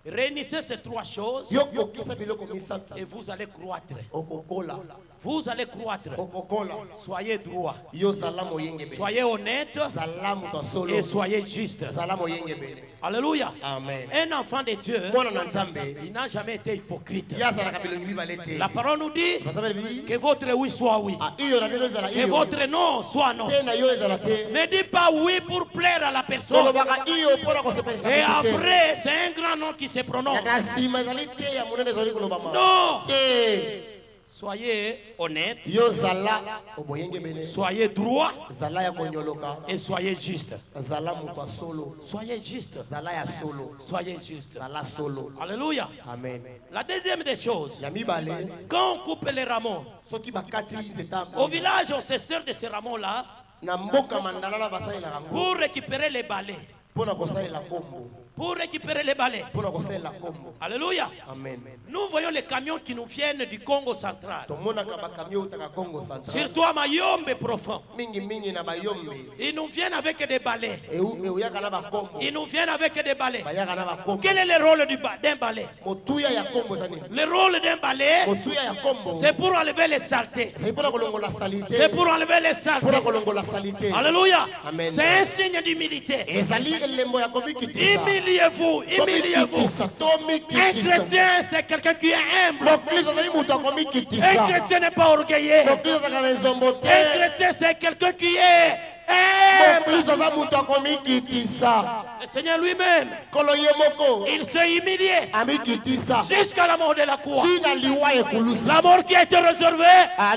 Réunissez ces trois choses yo kokisa biloko misato et vous allez croître. okokola Vous allez croître. okokola Soyez droit, yo zala moyenge pene soyez honnête zala moto solo et soyez juste. zala moyenge pene Alléluia. amen Un enfant de Dieu, mwana na nzambe il n'a jamais été hypocrite. ye azalaka bilongi mibale te La parole nous dit basabeli bi que votre oui soit oui, iyo na bino ezala que iyo votre non soit non. te na yo ezala te Ne dis pas oui pour plaire à la personne. tolobaka iyo mpona kosepelisa Et motu te après, c'est un grand nom qui se prononce. na nsima ezali te ya monene ezali kolobama Non. te Soyez honnête, yo zala oboyenge bene soyez droit zala ya konyoloka et soyez juste. zala moto ya solo Soyez juste. zala ya solo Soyez juste. zala solo Alléluia. amen La deuxième des choses, ya mibale quand on coupe les rameaux, soki bakati nzeta au village, on se sert de ces rameaux-là na mboka mandalala basalelaka yango pour récupérer les balais. mpona kosalela kombo Pour récupérer les balais. mpona kosalela kombo Alléluia. amen Nous voyons les camions qui nous viennent du Congo central. tomonaka bakamio utaka congo central Surtout à Mayombe profond. mingimingi na bayombe Ils nous viennent avec des balais. euyaka na bakombo Ils nous viennent avec des balais. bayaka na bakombo Quel est le rôle d'un balai? motuya ya kombo eza nini Le rôle d'un balai, motuya ya kombo c'est pour enlever les saletés. ezali mpona kolongola salite C'est pour enlever les mpona saletés. kolongola salite Alléluia. Amen. C'est un signe d'humilité. ezali elembo ya komikitisa Humiliez-vous. Humiliez-vous. tomikitisa Un tomikitisa chrétien, c'est quelqu'un qui est humble. mokristo azali moto Un akomikitisa chrétien n'est pas orgueilleux. mokristo azalaka na nzombo te Un chrétien, c'est quelqu'un qui est humble. mokristo aza moto akomikitisa Le Seigneur lui-même, kolo ye moko il s'est humilié amikitisa jusqu'à la mort de la croix. tina liwa ekulusi La mort qui a été réservée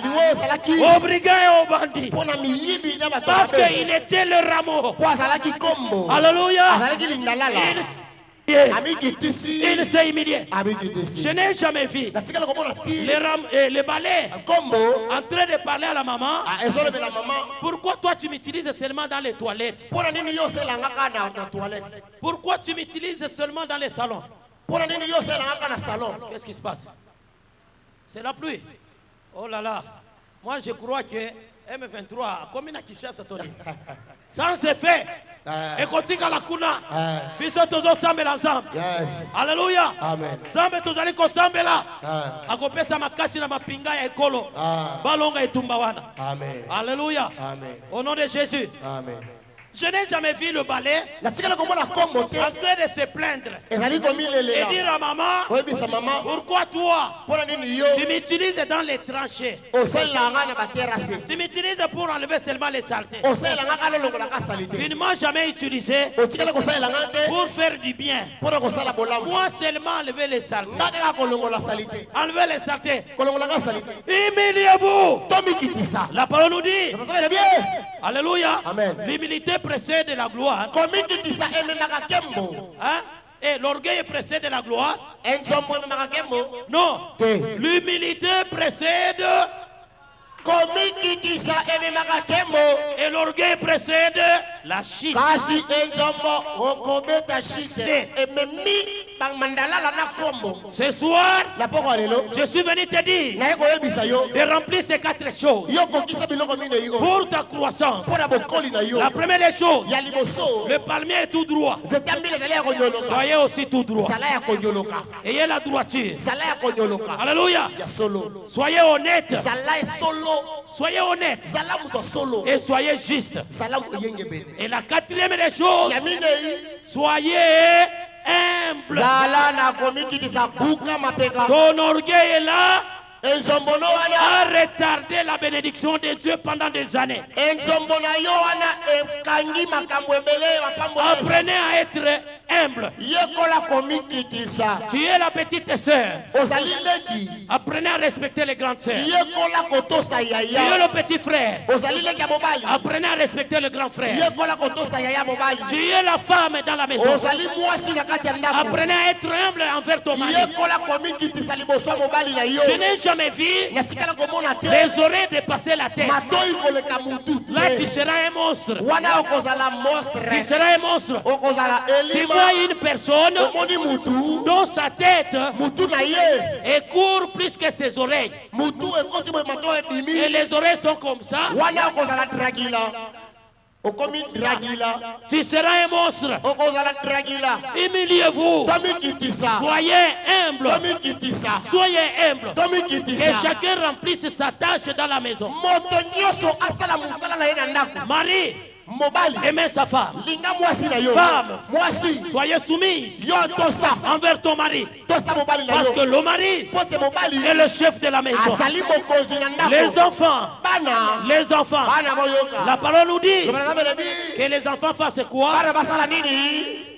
liwa ezalaki aux brigands et aux bandits. mpona miyibi na bato Parce mabe. qu'il était le rameau. po azalaki kombo Alléluia. azalaki lindalala amikitisi Il s'est humilié. amikitisi Je n'ai jamais vu natikala komona ti les balais kombo en train de parler à la maman. ezolobela mama Pourquoi toi tu m'utilises seulement dans les toilettes? mpona nini yo oselanga kaka na toilette Pourquoi tu m'utilises seulement dans les salons? mpona nini yo oselanga kaka na salon Qu'est-ce qui se passe? C'est la pluie. Oh là là. Moi je crois que M23, comme il a qui cherche Tony. Sans effet. Et quand tu as la kuna, biso tozo sambela ensemble. yes Alléluia. amen Zambe tozali kosambela. Akopesa makasi na mapinga ya ekolo. Balonga etumba wana. amen Alléluia. amen Au nom de Jésus. amen Je n'ai jamais vu le balai natikala komona kombo te en train de se plaindre ezali et komilelela dire à maman, oyebisa mama pourquoi toi, mpona nini yo tu m'utilises dans les tranchées. osalelanga na baterase Tu m'utilises pour enlever seulement les saletés. osalelanga kalolongolaka sali Tu te ne m'as jamais utilisé otikala kosalelanga te pour faire du bien. mpona kosala bolamu Moi seulement enlever les saletés. nga kaka kolongola sali te Enlever les saletés. kolongolaka sali te Humiliez-vous. tomikitisa La parole nous dit, tozobela bien alléluia, Amen. l'humilité précède la gloire. komikitisa ememaka kembo Hein? Et l'orgueil précède la gloire. enzombo ememaka kembo Non. te L'humilité précède komikitisa ememaka kembo et l'orgueil précède la chute. kasi enzombo okobeta shite ememi bamandalala na kombo Ce soir, na poko ya lelo je suis venu te dire naye koyebisa yo de remplir ces 4 choses yo kokisa biloko minei oyo pour ta croissance. mpona bokoli na yo La première des choses, ya liboso le palmier est tout droit. nzete mbila ezali ya konyoloka Soyez aussi tout droit. zala ya konyoloka Ayez la droiture. zala ya konyoloka Alléluia. ya solo Soyez honnête. zala esolo Soyez honnête. zala moto ya solo Et soyez juste. zala koyengebene Et la quatrième des choses, ya minei soyez humble. zala na komikitisa buka mapeka Ton orgueil est là enzombono à wana retarder la bénédiction de Dieu pendant des années. enzombo na yo wana ekangi makambo ebele mapambo Apprenez à être humble. yekola komikitisa Tu es la petite sœur. ozali leki Apprenez à respecter les grandes sœurs. yekola kotosa Tu es yaya le petit frère. ozali leki ya mobali Apprenez à respecter le grand frère. yekola kotosa yaya mobali Tu es la femme dans la maison. ozali mwasi na kati ya ndako Apprenez à être humble envers ton mari. yekola komikitisa liboso ya mobali na yo Je n'ai jamais vu natikala komona te les oreilles dépasser la tête. matoi koleka mutu Là, tu te seras un monstre. wana okozala Tu monstre seras un monstre. okozala Tu elima vois une personne omoni mutu dont sa tête mutu na ye est court plus que ses oreilles. mutu ekoti boye matoi Et ebimi les oreilles sont comme ça. wana okozala dragila okomi dragila Tu seras un monstre. okozala dragila Humiliez-vous. tomikitisa Soyez humble. tomikitisa Soyez humble. Que tomikitisa chacun remplisse sa tâche dans la maison. moto nyonso asala mosala na ye na ndako Marie, mobali aimez sa femme. linga mwasi na yo Femme. mwasi Soyez soumise yo tosa envers ton mari. tosa mobali na Parce que yo le mari po te mobali est le chef de la maison. azali mokonzi na Les ndako enfants, bana les enfants. bana boyoka La parole nous dit Loba na Nzambe que les enfants fassent quoi? bana basala nini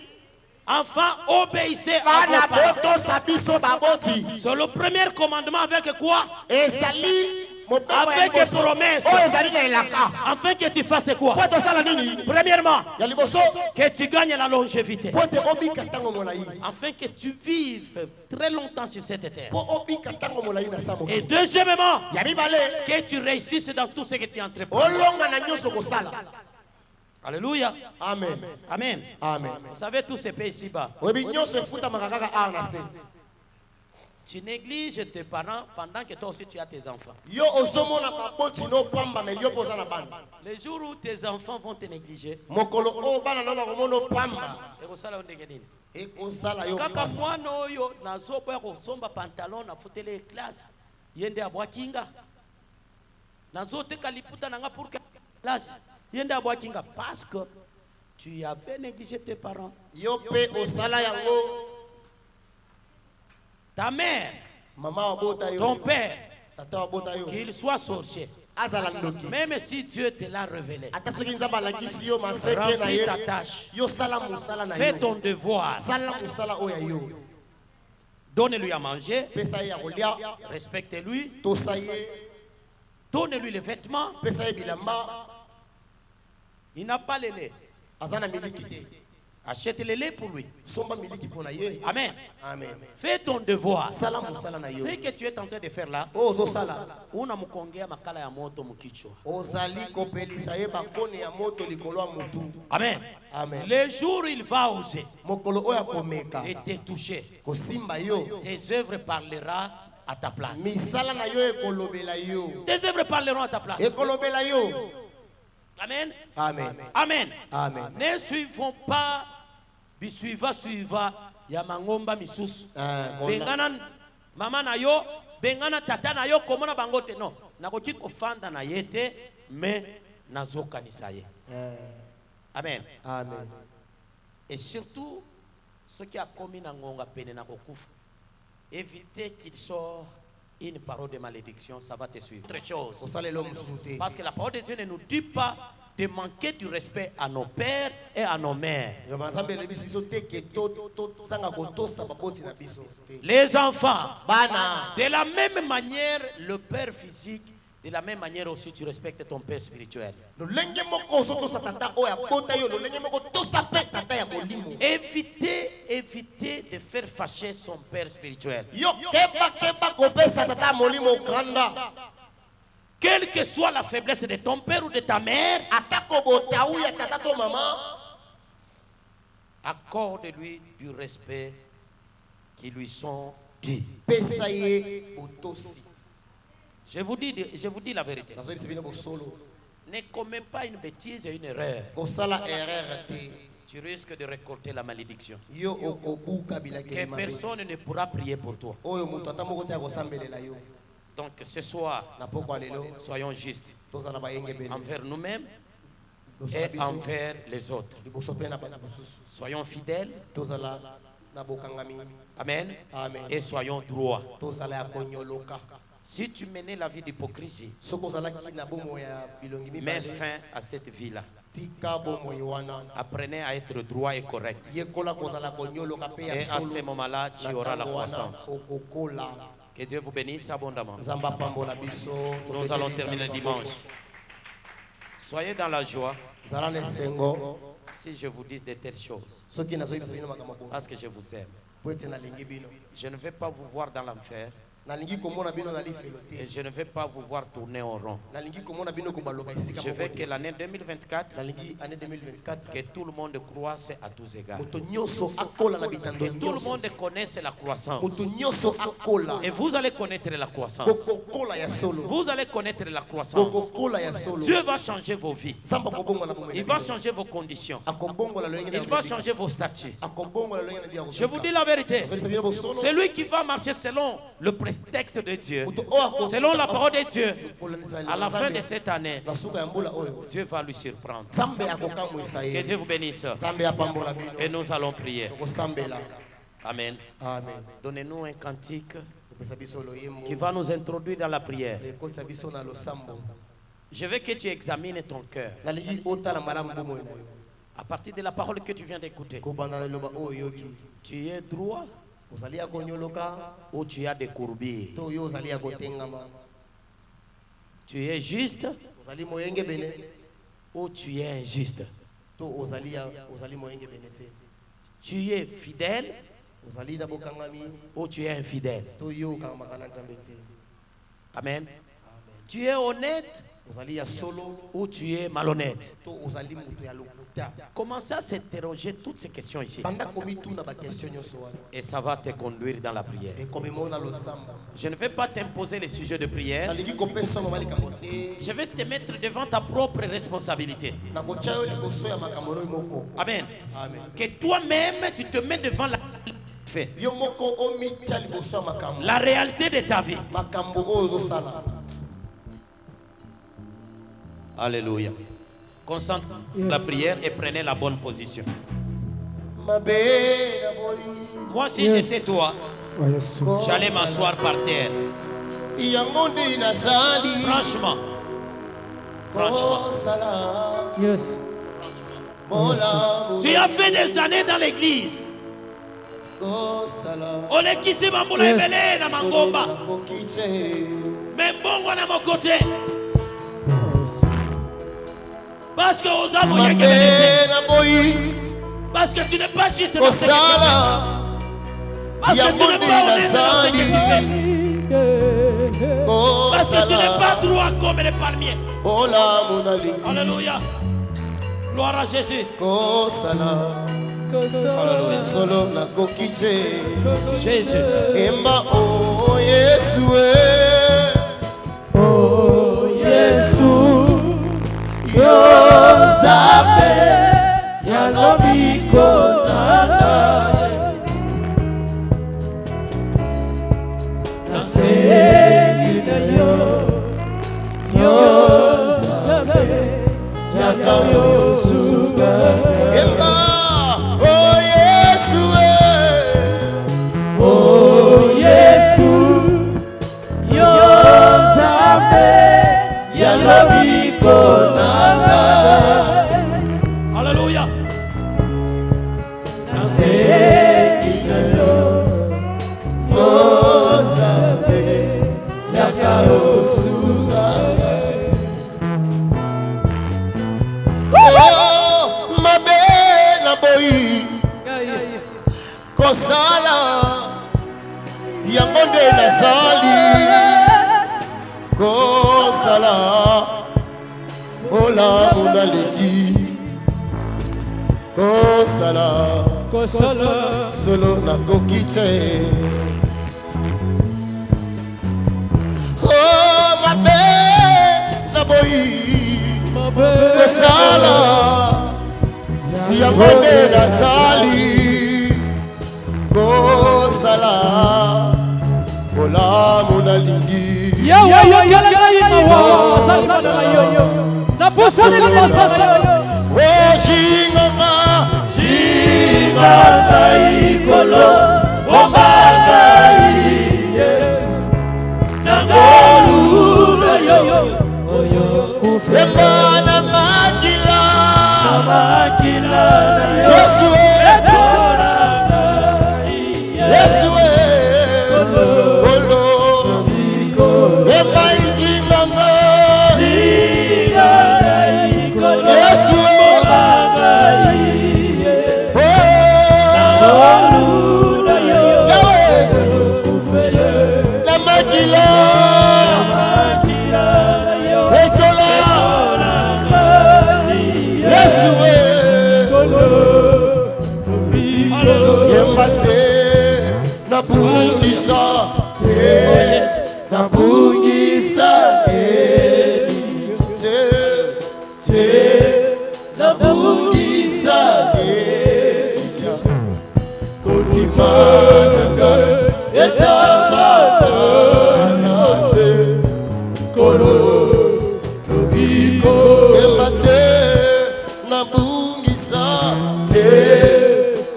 Enfants, obéissez à bana vos parents. botosa biso baboti C'est le premier commandement avec quoi? ezali mobeko ya Avec des liboso promesses. oyo ezali na elaka Afin que tu fasses quoi? po tosala nini Premièrement, ya liboso que tu gagnes la longévité. po te obika ntango molai Afin que tu vives très longtemps sur cette terre. po obika ntango molai na sa Et mokili deuxièmement, ya mibale que tu réussisses dans tout ce que tu entreprends. olonga na nyonso kosala Alléluia. amen Amen. amen Vous savez, tous ces pays ici-bas, oyebi nyonso efutamaka kaka awa na se tu négliges tes parents pendant que toi aussi tu as tes enfants. yo ozomona baboti nopambama yo mpo oza na bana Les jours où tes enfants vont te négliger, mokolo oyo bana no bakomona opamba ekosala yo ndenge nini? ekosala yo Kaka mpasi. mwana oyo nazoboya kosomba pantalon nafuteli classe ye nde abwakinga nazoteka liputa nanga pour que classe ye nde abwakinga parce que tu avais négligé tes parents. yo mpe osala yango Ta mère, mama wabota ton yo père, tata wabota yo qu'il soit sorcier, azala ndoki même si Dieu te l'a révélé, ata soki nzambe alakisi yo maseke na remplis ye ta tâche, yo sala mosala na fais yo ton devoir, sala mosala oyo ya yo donne-lui à manger, pesa ye ya kolia respecte-lui, tosa ye donne-lui les vêtements. pesa ye bilamba Il n'a pas le lait, aza na miliki te achète le lait pour lui. somba miliki mpo na ye Amen. amen Fais ton devoir. sala mosala na yo Ce que tu es en train de faire là, oyo ozosala unamkongea makala ya moto mkichwa. ozali kopelisa ye bakone ya moto likolo ya motu Amen. amen Le jour où il va oser mokolo oyo akomeka et te toucher, kosimba yo tes œuvres parleront à ta place. misala na yo ekolobela yo Tes œuvres parleront à ta place. ekolobela yo Amen. amen Amen. amen Ne suivons pas suiva ya mangomba misusu. Bengana mama na yo, bengana tata na yo komona bango te. Non, nakoki kofanda na yete mais nazokanisa ye. Amen. Amen. Et surtout, ceux qui ont commis Nangonga Penena Kokouf, évitez qu'il sorte une parole de malédiction, ça va te suivre. Autre chose. Parce que la parole de Dieu ne nous dit pas de manquer du respect à nos pères et à nos mères. Les enfants, de la même manière, le père physique, de la même manière aussi tu respectes ton père spirituel. Évitez de faire fâcher son père spirituel. Quelle que soit la faiblesse de ton père ou de ta mère, accorde-lui du respect qui lui sont dits. Je vous dis la vérité. Ne commets pas une bêtise et une erreur. Tu risques de récolter la malédiction. Que personne ne pourra prier pour toi. Donc ce soir, soyons justes envers nous-mêmes et envers les autres. Soyons fidèles. Amen. Et soyons droits. Si tu menais la vie d'hypocrisie, mets fin à cette vie-là. Apprenez à être droit et correct. Et à ce moment-là, tu auras la croissance. Que Dieu vous bénisse abondamment. Nous allons terminer dimanche. Soyez dans la joie. Si je vous dis de telles choses, parce que je vous aime. Je ne vais pas vous voir dans l'enfer. Et je ne vais pas vous voir tourner en rond. Je veux que l'année 2024, que tout le monde croisse à tous égards. Que tout le monde connaisse la croissance. Et vous allez connaître la croissance. Vous allez connaître la croissance. Dieu va changer vos vies. Il va changer vos conditions. Il va changer vos statuts. Je vous dis la vérité. Celui qui va marcher selon le texte de Dieu, selon la parole de Dieu, à la fin de cette année, Dieu va lui surprendre. Que Dieu vous bénisse. Et nous allons prier. Amen. Donnez-nous un cantique qui va nous introduire dans la prière. Je veux que tu examines ton cœur à partir de la parole que tu viens d'écouter. Tu es droit ou tu as des courbiers? Tu es juste ou tu es injuste? Tu es fidèle ou tu es infidèle? Amen. Tu es honnête ou tu es malhonnête? Commencez à s'interroger toutes ces questions ici. Et ça va te conduire dans la prière. Je ne vais pas t'imposer les sujets de prière. Je vais te mettre devant ta propre responsabilité. Amen. Que toi-même tu te mets devant la réalité de ta vie. Alléluia. Concentrez la prière et prenez la bonne position. Moi, si j'étais toi, j'allais m'asseoir par terre. Franchement. Tu as fait des années dans l'église. Mais bon, on a mon côté. Parce que aux hommes, parce que tu n'es pas juste dans ce que tu fais. Parce que tu n'es pas honnête dans ce que tu fais. Parce que tu n'es pas droit comme les palmiers. Alléluia. Gloire à Jésus. Jésus. Oh Jésus. Yozabe Yalobiko Natae Nasegina Yozabe Yakayo Suga kosala yango nde nazali kosala olamu nalingi kosala solo nakoki te oh mabe naboyi kosala yango nde nazali kosala olamu nalingi Shinganga ikolo Ombagai Nangolula Emana makila Yesu Yesu Olo Emaizinganga Yesu La maquila Nabungisa nabungisa kotimananga etazanate kolo lobiko emate nabungisa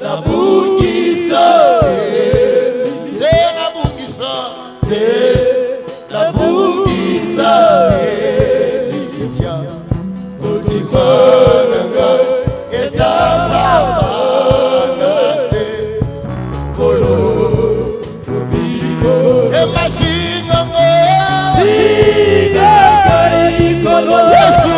nabungisa nabungisa kotimananga etazanate kolo lobiko emashinanga kolo Yesu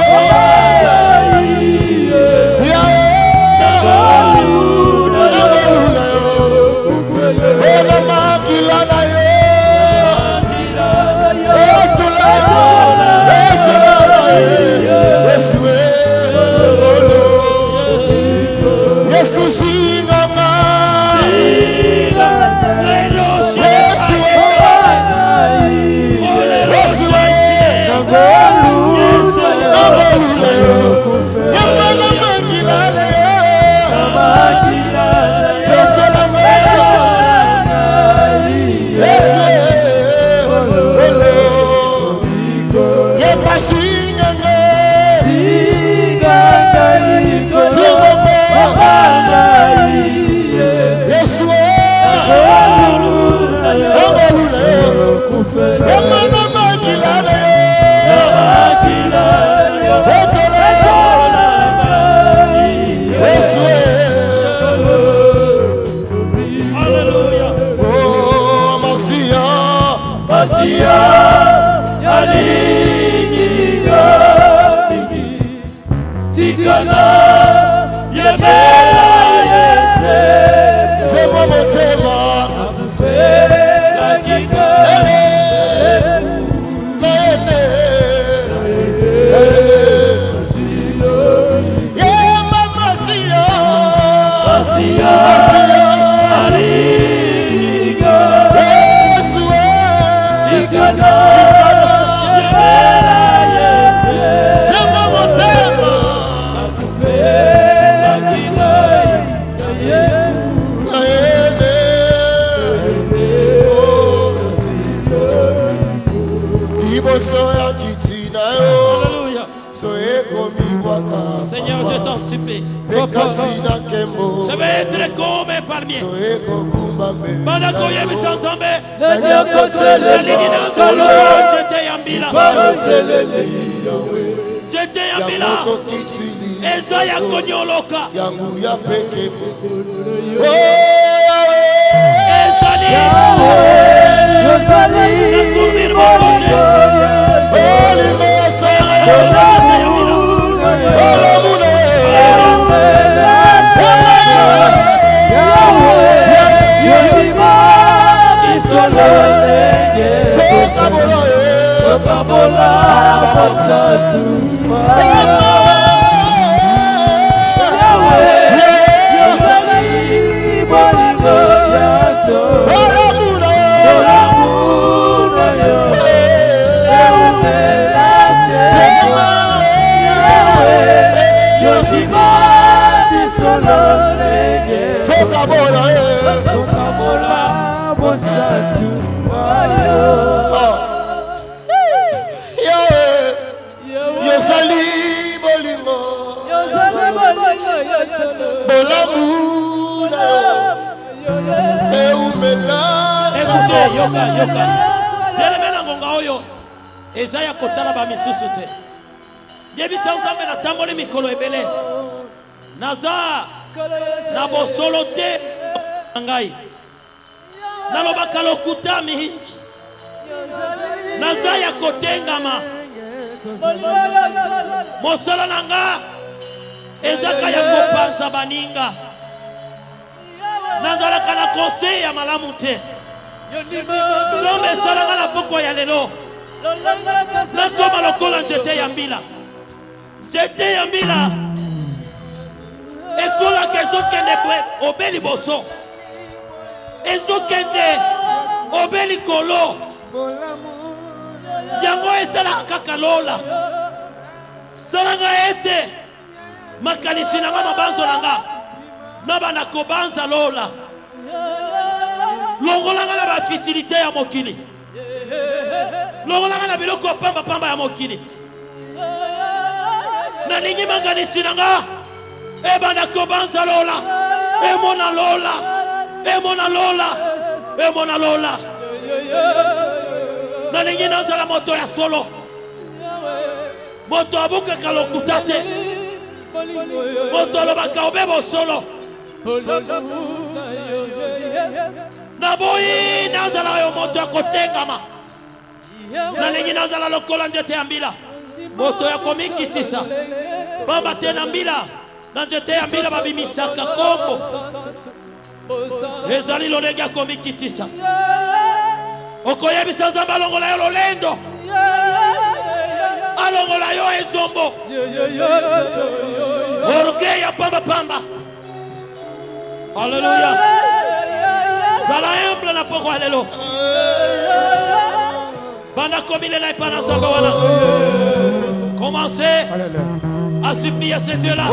Seigneur, je t'en supplie. Je vais être comme un palmier. Pendant qu'on y a mis ensemble, j'étais en bilan. J'étais en bilan. Et ça y a connu au local. Et ça dit, Yoka. Yelemena ngonga oyo ezaya kotala ba misusu te. Yebisa nzambe na tamboli mikolo ebele. Naza na bosolo te ngai. Nalobaka lokuta mihinji. Naza ya kotengama. Mosala nanga ezaka ya kopanza baninga. Nazalaka na conseil ya malamu te. Lombe salanga na poko ya lelo. Nakoma lokola nzete ya mbila. Nzete ya mbila ekola kezokende obeli boso. Ezokende obeli kolo. Yango etala kaka lola. Salanga ete makanisi nanga mabanzo nanga. Nabana kobanza lola. Longolanga na ba futilité ya mokili. Longolanga na biloko pamba ya mokili. Na ningi makanisi nanga ebana kobanza lola. Emona lola. Na ningi nazala moto ya solo. Moto abuka kalokuta te. Moto alobaka obebo solo. Naboyi nazala yo moto ya kotengama. Nalingi nazala lokola nzete ya mbila. Moto ya komikitisa. Bamba tena mbila. Na nzete ya mbila babimisaka kombo. Ezali lolenge ya komikitisa. Okoyebisa nzamba alongola yo lolendo. Alongola yo ezombo. Orke ya pamba. Alléluia. Zala humble na poko alelo. Banda komile na ipana zamba wana. Commencez à supplier ces yeux-là.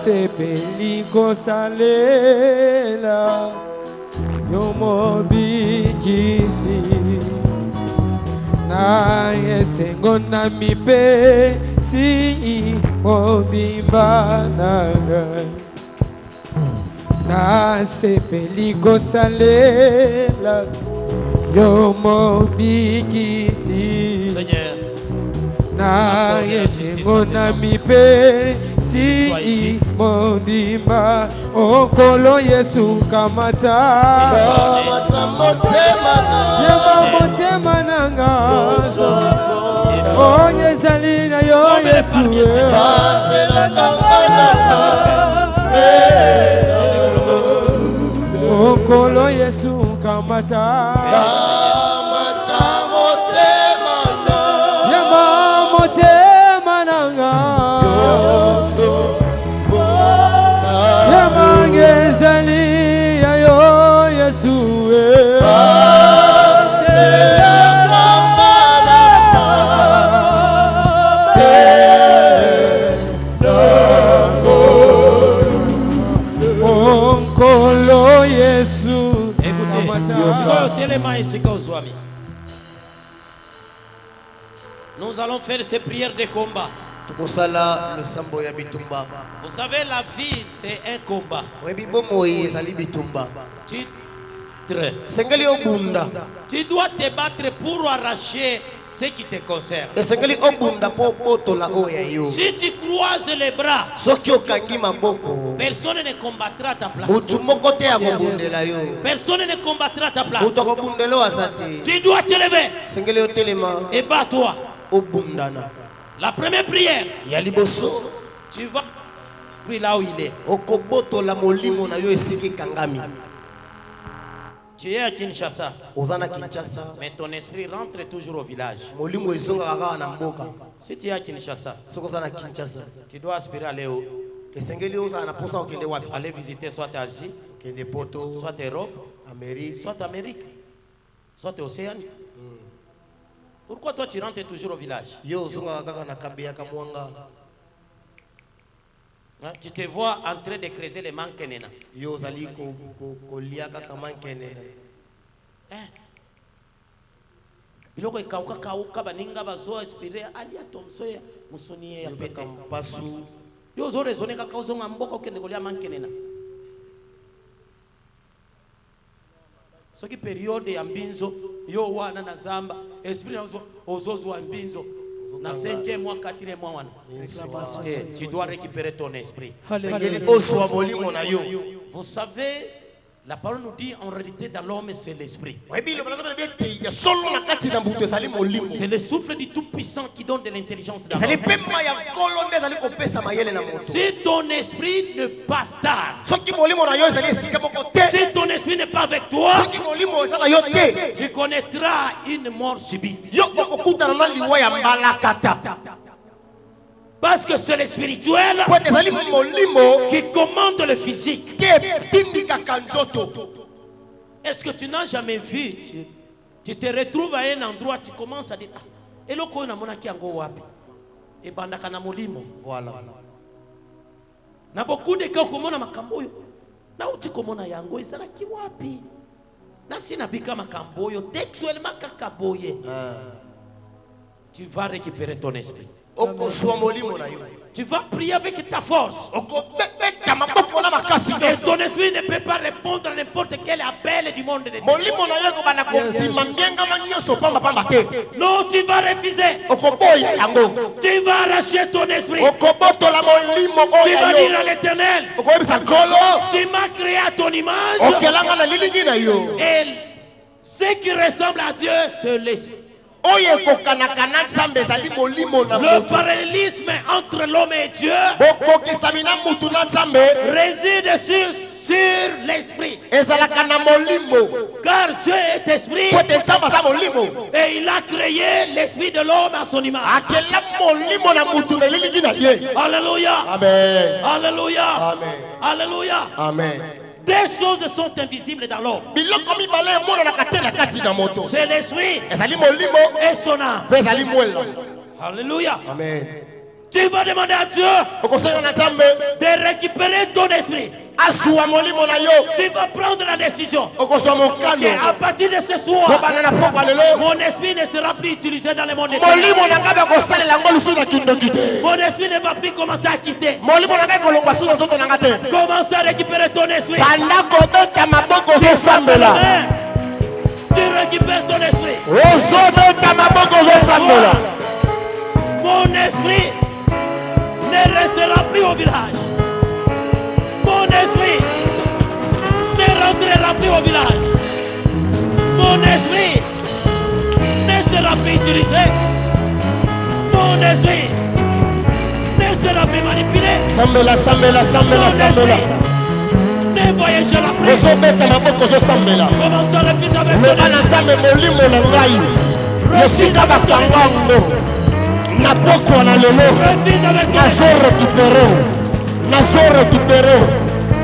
Sepeliko salela yomobikisi na yesengo na mipe si obimbanaga na sepeliko salela yomobikisi Seigneur, na yesengo na mipe si mondimba okolo Yesu kamata motema nanga onye zalina yo Yesu okolo Yesu kamata motema nanga Yamangezali yo Yesu Nous allons faire ces prières de combat. Vous savez, la vie, c'est un combat. Tu dois te battre pour arracher ce qui te concerne. Si tu croises les bras, personne ne combattra à ta place. Personne ne combattra à ta place. Tu dois te lever et bats-toi. La première prière, tu vas prier là où il est. Tu es à Kinshasa, mais ton esprit rentre toujours au village. Si tu es à Kinshasa, tu dois aspirer à aller où? Aller visiter soit Asie, soit Europe, soit Amérique, soit Océanie. Pourquoi toi tu rentres toujours au village? Tu te vois en train de creuser les manquenena. Biloko ikauka kauka baninga bazo aspirer ali atomsoya musoni ya pete pasu. Yo zo raisonner kaka ozonga mboko kende kolia mankenena. Soki periode ya mbinzo yo wana na zamba esprit ozozo wa mbinzo na 5e mois 4e mois wana. Tu dois récupérer ton esprit. Vous savez, la parole nous dit en réalité dans l'homme c'est l'esprit. C'est le souffle du Tout-Puissant qui donne de l'intelligence dans l'homme. Si ton esprit ne passe tard, si ton esprit n'est pas avec toi, tu connaîtras une mort subite. Parce que c'est le spirituel qui commande le physique. Est-ce que tu n'as jamais vu? Tu te retrouves à un endroit, tu commences à dire et le ko na monaki yango wapi? Et bandaka na molimo. Voilà. Na beaucoup de cas komona makambo yo. Na uti komona yango ezala ki wapi? Na sina bika makambo yo textuellement kakaboye. Tu vas récupérer ton esprit. Tu vas prier avec ta force. Et ton esprit ne peut pas répondre à n'importe quel appel du monde de Dieu. Non, tu vas refuser. Tu vas arracher ton esprit. Tu vas dire à l'Éternel, tu m'as créé à ton image. Et ce qui ressemble à Dieu, c'est l'esprit. Le parallélisme entre l'homme et Dieu réside sur l'esprit. Car Dieu est esprit et il a créé l'esprit de l'homme à son image. Alléluia. Amen. Alléluia. Amen. Alléluia. Amen. Des choses sont invisibles dans l'homme. C'est l'esprit et son âme. Alléluia. Amen. Tu vas demander à Dieu de récupérer ton esprit. Tu vas prendre la décision qu'à partir de ce soir, mon esprit ne sera plus utilisé dans le monde. Mon esprit ne va plus commencer à quitter. Commence à récupérer ton esprit. Tu récupères ton esprit. Mon esprit ne restera plus au village. Mon esprit ne rentrera plus au village. Mon esprit ne sera plus utilisé. Mon esprit ne sera plus manipulé. Sambela. Ne voyagera plus. Commence à refuser avec ton esprit.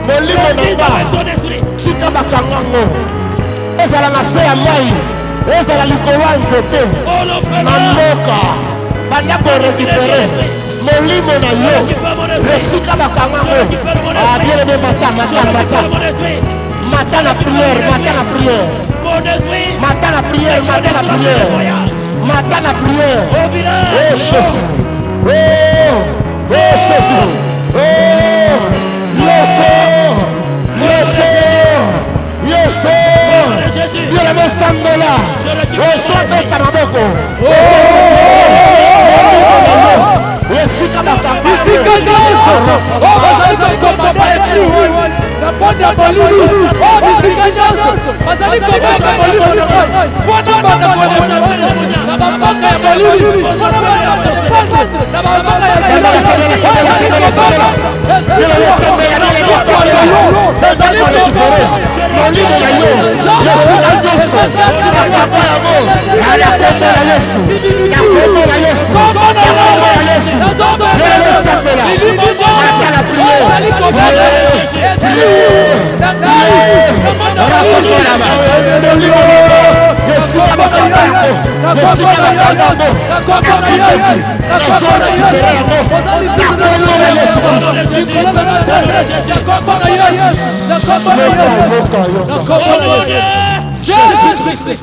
Molimo nanga sika bakangango ezala na se ya mai ezala likolo ya nzete na mboka banda ko récupérer molimo na yo esika bakangango bien mata na prière Saint-Esprit. Matin la prière, matin la prière. Matin la prière. Au village. Oh Jésus. Oh Jésus. Oh Yesu. Dieu la main semble là. Oh sois avec ta maboko.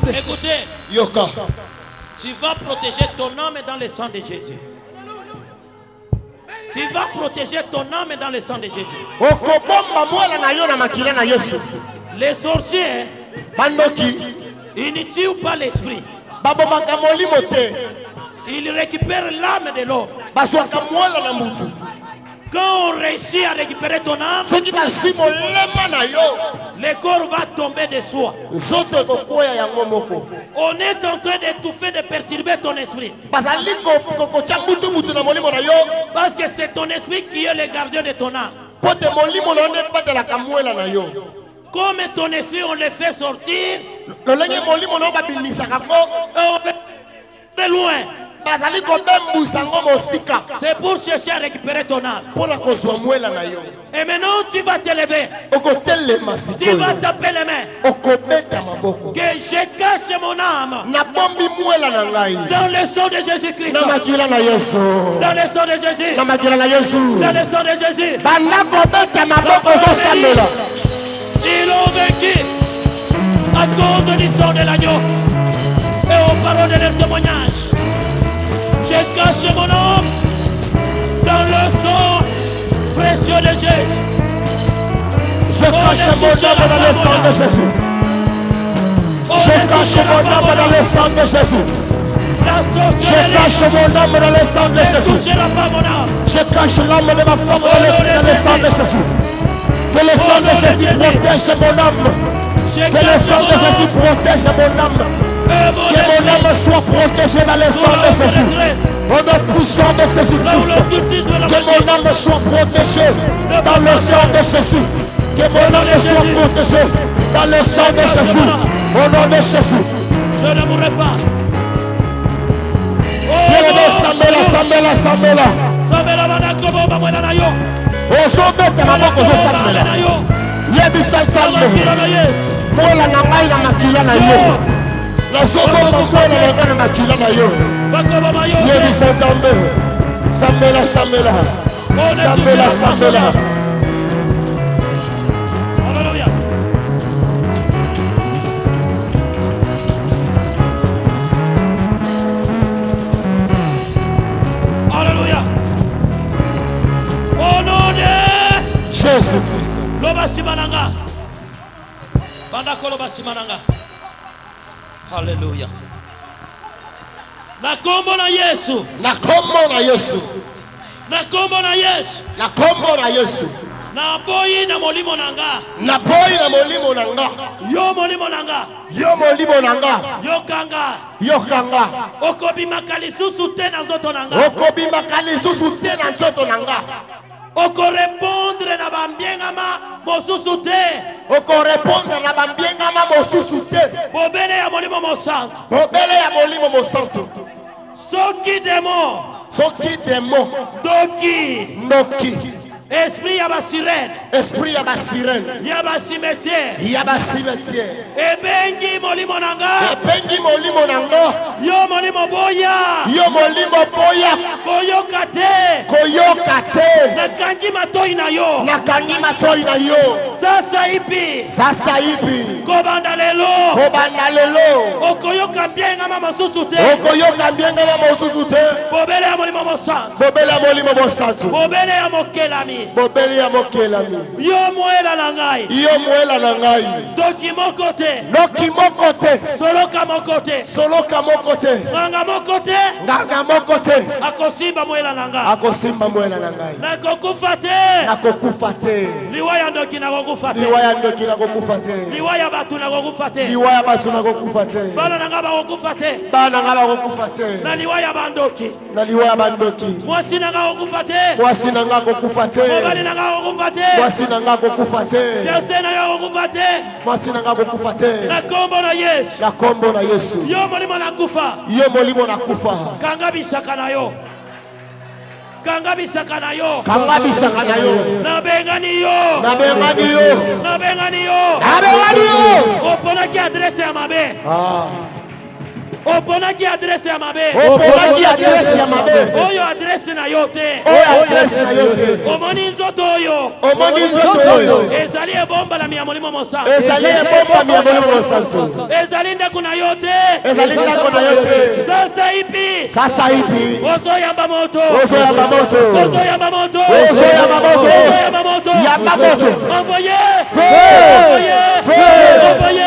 Écoutez, tu vas protéger ton âme dans le sang de Jésus. Tu vas protéger ton âme dans le sang de Jésus. Les sorciers, ils ne tuent pas l'esprit. Ils récupèrent l'âme de l'homme. Quand on réussit à récupérer ton âme, le corps va tomber de soi. On est en train d'étouffer, de perturber ton esprit. Parce que c'est ton esprit qui est le gardien de ton âme. Comme ton esprit, on le fait sortir, on le fait loin. C'est pour chercher à récupérer ton âme. Et maintenant tu vas te lever. Tu vas taper les mains. Que je cache mon âme dans le sang de Jésus-Christ. Dans le sang de Jésus. Dans le sang de Jésus. Ils ont vaincu à cause du sang de l'agneau et aux paroles de leur témoignage. Je cache mon âme dans le sang précieux de Jésus. Je cache mon âme dans le sang de Jésus. Je cache mon âme dans le sang de Jésus. Je cache mon âme dans le sang de Jésus. Je cache l'âme de ma femme dans le sang de Jésus. Que le sang de Jésus protège mon âme. Que le sang de Jésus protège mon âme. Que mon âme soit protégée dans le sang de Jésus. Au nom puissant de Jésus-Christ. Que mon âme soit protégée dans le sang de Jésus. Que mon âme soit protégée dans le sang de Jésus. Au nom de Jésus. Je ne mourrai pas. Sambela. Ozobeta maboko ozosambela. Yebisa nzambe. Mola na ngai na makila na yo. Nazoboma mwana na ngai na makila na yo. Yebisa nzambe. Sambela. Alléluia. Alléluia. Au nom de Jésus-Christ. Loba simananga. Bandako loba simananga. Alléluia. Na kombo na Yesu. Na kombo na Yesu. Na kombo na Yesu. Na kombo na Yesu. Na boyi na molimo nanga. Na boyi na molimo nanga. Yo molimo nanga. Yo molimo nanga. Yo kanga. Okobimaka lisusu te na nzoto nanga. Okobimaka lisusu te na nzoto nanga. Okorépondre na bambiengama mosusu te. Okorépondre na bambiengama mosusu te. Bobele ya molimo mosantu. Bobele ya molimo mosantu. Soki demo. Doki. Esprit ya basirene. Esprit ya basirene. Ya basimetier. Ya basimetier. Ebengi molimo nanga. Ebengi molimo nanga. Yo molimo boya. Yo molimo boya. Koyoka te. Koyoka te. Na nakangi matoi na yo, nakangi matoi na yo. sasa ipi, Sasa hivi kobanda lelo, okoyoka mbienga mama mosusu te, okoyoka mbienga mama mosusu te, bobele ya molimo mosantu, bobele ya molimo mosantu, bobele ya mokelami, bobele ya mokelami, yo moela na ngai, yo moela na ngai, doki moko te, noki moko te, soloka moko te, soloka moko te, nganga moko te, nganga moko te, akosimba moela na ngai, akosimba moela na ngai, nakokufa te, nakokufa te, liwaya ndoki nakokufa te, liwaya ndoki nakokufa te, liwaya batu nakokufa te, liwaya batu nakokufa te, bana nanga bakokufa te, bana nga bakokufa te, na liwaya bandoki, na liwaya bandoki, mwasi nanga kokufa te, mwasi nanga kokufa te, mobali nanga kokufa te, mwasi nanga kokufa te, fiance na yo kokufa te, mwasi nanga kokufa te, na kombo na Yesu, na kombo na Yesu, yo molimo nakufa, yo molimo nakufa, kanga bisaka na yo, kanga bisaka na yo, kanga bisaka na yo, nabengani yo, nabengani yo, nabengani yo, nabengani yo, oponaki adrese ya mabe, oponaki adrese ya mabe, oponaki adrese ya mabe, oyo adrese na yo te, oyo adrese na yo te, omoni nzoto oyo, omoni nzoto oyo, ezali ebombala ya molimo mosantu, ezali ebombami ya molimo mosantu, ezali ndako na yo te, ezali ndako na yo te, sasa ipi, sasa hivi ozoyamba moto, ozoyamba moto, ozoyamba moto, ozoyamba moto, ozoyamba moto, yamba moto, envoyé, feu, envoyé,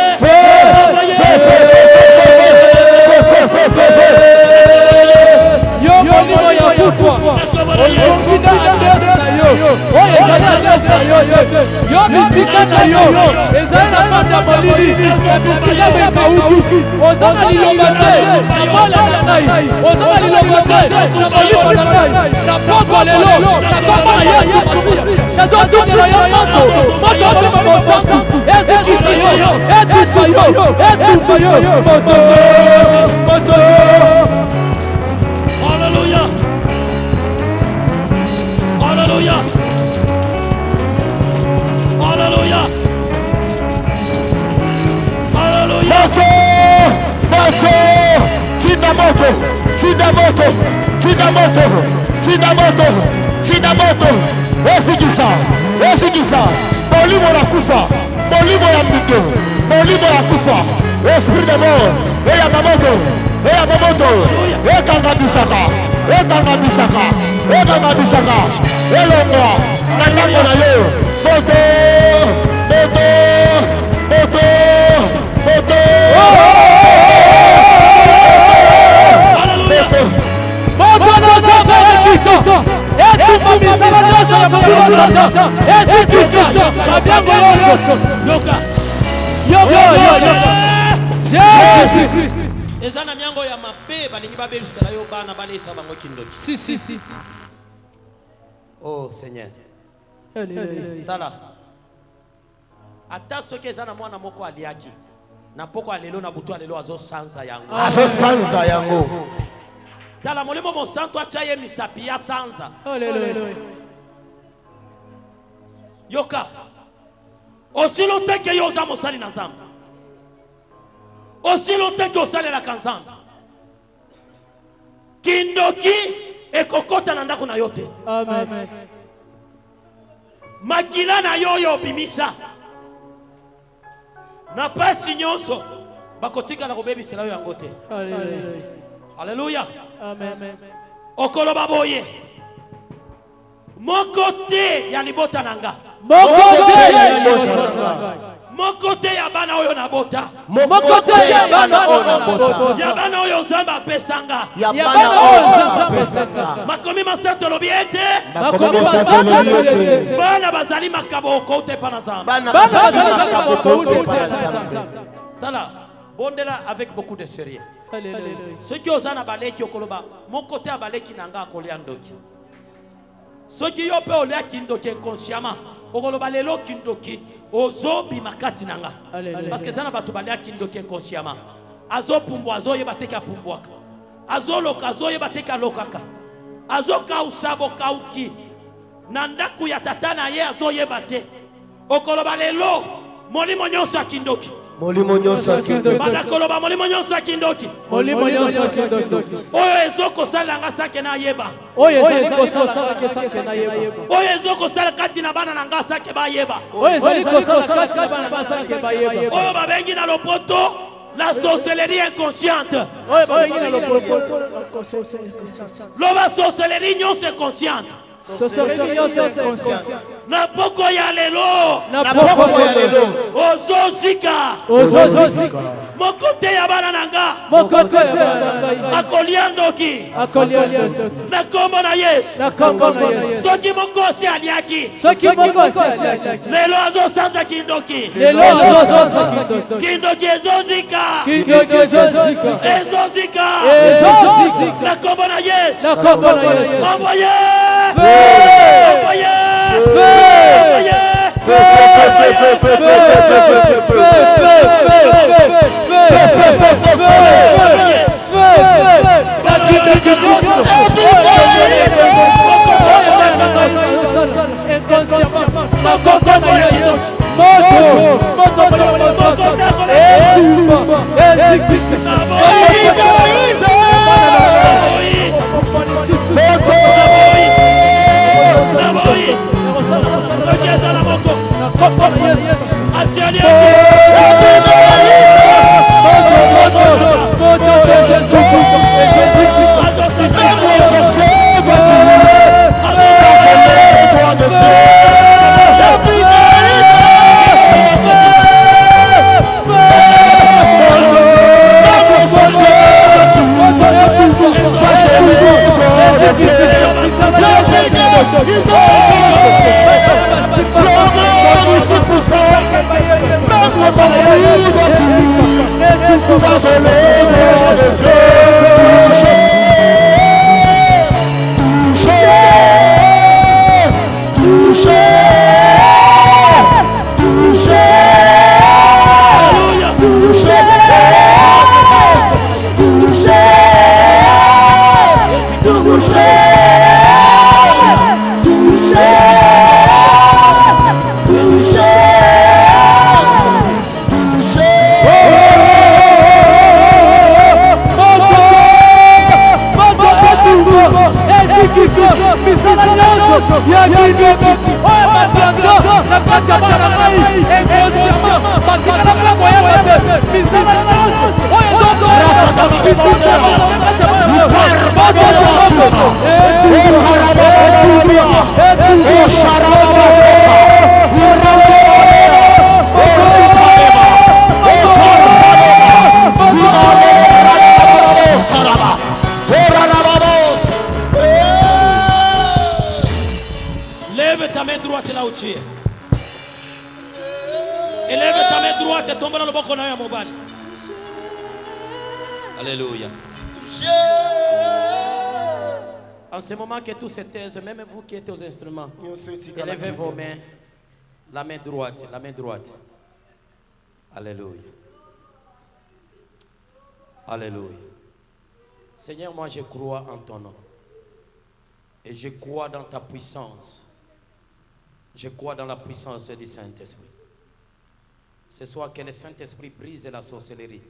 Yo molimo ya kufa olongida adresse na yo oyo ezali adresse na yo yo bisika na yo ezali na banda molili bisika ekauki oza na liloba te na bola na ngai oza na liloba te na molimo na ngai na poko lelo na kombo na Yesu Masiya nazotungela yo moto molimo mosantu ezikisa yo etupa yo moto Alléluia. Alléluia. Alléluia. Alléluia. moto, moto, tinda moto, tinda moto, tinda moto, tinda moto, tinda moto, esikisa, esikisa, molimo na kufa, molimo ya mbito, molimo ya kufa, esprit de mort, eya mamoto, eya mamoto, ekanga bisaka, ekanga bisaka, ekanga bisaka, elongwa, na ndako na yo, moto, moto, moto, moto, moto na zamba ekito etupa misala nyonso ya mokili sata ezikisa mabiango nyonso Yoka. Jésus Eza na miango ya mabe balingi babebisela yo bana balesa bango kindoki. si Oh Seigneur. Tala. Ata soki eza na mwana moko aliaki. Na poko alelo na butu alelo azo sanza yango. azo sanza yango. Tala molimo mosantu acha ye misapi ya sanza. Yoka. Aussi longtemps que yo za mosali na nzambe. Aussi longtemps que osalela ka nzambe. Kindoki ekokota na ndako na yo te. Amen. Makila na yo yo bimisa. Na pasi nyonso bakotika na kobebisela yo yango te. Alléluia. Amen. Okoloba boye. Moko te ya libota nanga. Moko te ya bana oyo na bota. Moko te ya bana oyo na bota. Ya bana oyo Nzambe apesanga. Ya bana oyo apesanga. Makomi masanto lobi ete. Makomi masanto lobi ete. Bana bazali makabo okote pa na Nzambe. Bana bazali makabo okote pa na Nzambe. Tala, bondela avec beaucoup de sérieux. Soki ozana baleki okoloba, moko te abaleki nanga akolia ndoki. Soki yo pe olia kindoki inconsciemment, okoloba lelo kindoki ozobi makati nanga. Parce que zana bato balia kindoki inconsciemment. Azo pumbu azo yeba teka pumbuaka. Azo loka azo yeba teka lokaka. Azo kausabo kauki. Nandaku ya tata na ye azo yeba te. Okoloba lelo molimo nyonso kindoki. Molimo nyonso ya kindoki. Manakoloba molimo nyonso ya kindoki. Molimo nyonso ya kindoki. Oyo ezokosala nga sake na yeba. Oyo ezokosala sake na yeba. Oyo ezokosala kati na bana na nga sake ba yeba. Oyo ezokosala kati na bana na nga sake ba yeba. Oyo babengi na lopoto la sorcellerie inconsciente. Oyo babengi na lopoto Loba sorcellerie nyonso inconsciente. sorcellerie nyonso inconsciente. Na poko ya lelo. Na poko ya lelo. Ozozika. Mokote ya bana na nga. Mokote ya bana na nga. Akoliandoki. Na kombo na Yesu. Soki mokosi aliaki. Lelo azosanza kindoki. Kindoki ezozika. Ezozika. Na kombo na Yesu. Envoyé. Lève ta main droite là où tu es. Élève ta main droite et tombe dans le boko na ya mobali. Alléluia. En ce moment que tout se taise, même vous qui êtes aux instruments, élevez vos mains, la main droite, la main droite. Alléluia. Alléluia. Seigneur, moi je crois en ton nom. Et je crois dans ta puissance. Je crois dans la puissance du Saint-Esprit. Ce soir, que le Saint-Esprit brise la sorcellerie.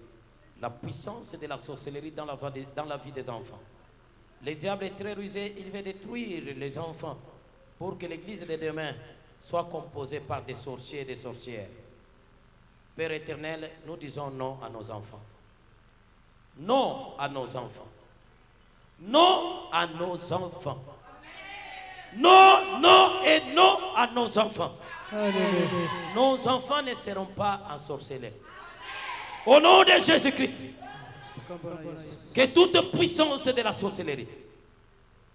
La puissance de la sorcellerie dans la vie des enfants. Le diable est très rusé, il veut détruire les enfants pour que l'église de demain soit composée par des sorciers et des sorcières. Père éternel, nous disons non à nos enfants. Non à nos enfants. Non à nos enfants. Non, non et non à nos enfants. Nos enfants ne seront pas ensorcelés. Au nom de Jésus-Christ, que toute puissance de la sorcellerie,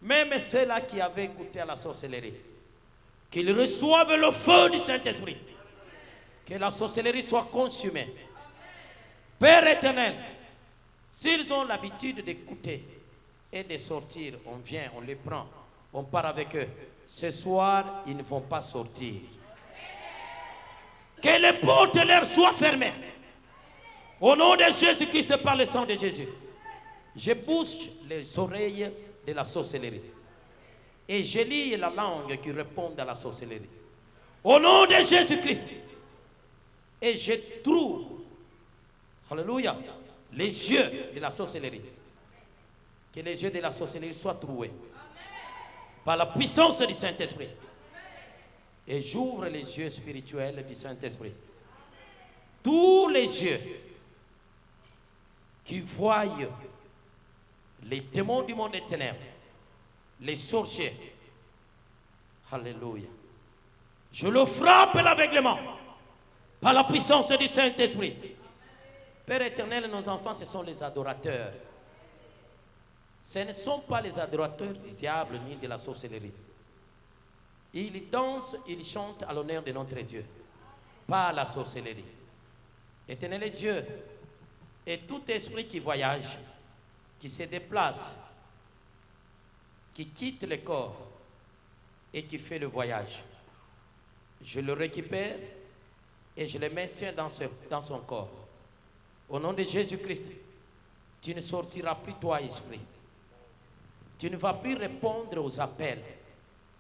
même ceux-là qui avaient goûté à la sorcellerie, qu'ils reçoivent le feu du Saint-Esprit, que la sorcellerie soit consumée. Père éternel, s'ils ont l'habitude d'écouter et de sortir, on vient, on les prend, on part avec eux. Ce soir, ils ne vont pas sortir. Que les portes leur soient fermées. Au nom de Jésus-Christ, par le sang de Jésus, je bouche les oreilles de la sorcellerie. Et je lis la langue qui répond à la sorcellerie. Au nom de Jésus-Christ. Et je trouve Alléluia. Les yeux de la sorcellerie. Que les yeux de la sorcellerie soient troués. Par la puissance du Saint-Esprit. Et j'ouvre les yeux spirituels du Saint-Esprit. Tous les yeux qui voient les démons du monde des ténèbres, les sorciers. Alléluia. Je le frappe l'aveuglement par la puissance du Saint-Esprit. Père éternel, nos enfants, ce sont les adorateurs. Ce ne sont pas les adorateurs du diable ni de la sorcellerie. Ils dansent, ils chantent à l'honneur de notre Dieu, pas la sorcellerie. Éternel Dieu, et tout esprit qui voyage, qui se déplace, qui quitte le corps et qui fait le voyage, je le récupère et je le maintiens dans son corps. Au nom de Jésus-Christ, tu ne sortiras plus toi, esprit. Tu ne vas plus répondre aux appels.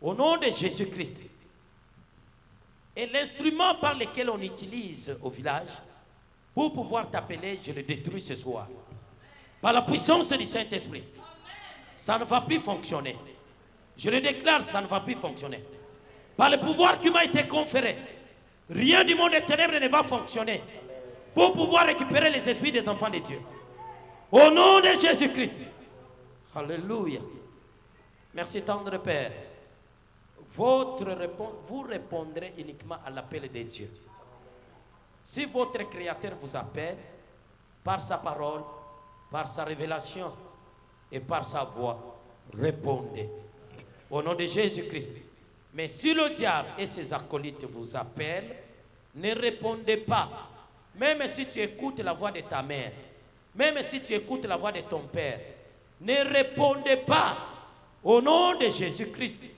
Au nom de Jésus-Christ. Et l'instrument par lequel on utilise au village, pour pouvoir t'appeler, je le détruis ce soir. Par la puissance du Saint-Esprit. Ça ne va plus fonctionner. Je le déclare, ça ne va plus fonctionner. Par le pouvoir qui m'a été conféré, rien du monde des ténèbres ne va fonctionner pour pouvoir récupérer les esprits des enfants de Dieu. Au nom de Jésus-Christ. Alléluia. Merci tendre Père. Vous répondrez uniquement à l'appel de Dieu. Si votre Créateur vous appelle par sa parole, par sa révélation et par sa voix, répondez. Au nom de Jésus-Christ. Mais si le diable et ses acolytes vous appellent, ne répondez pas. Même si tu écoutes la voix de ta mère, même si tu écoutes la voix de ton père, ne répondez pas. Au nom de Jésus-Christ.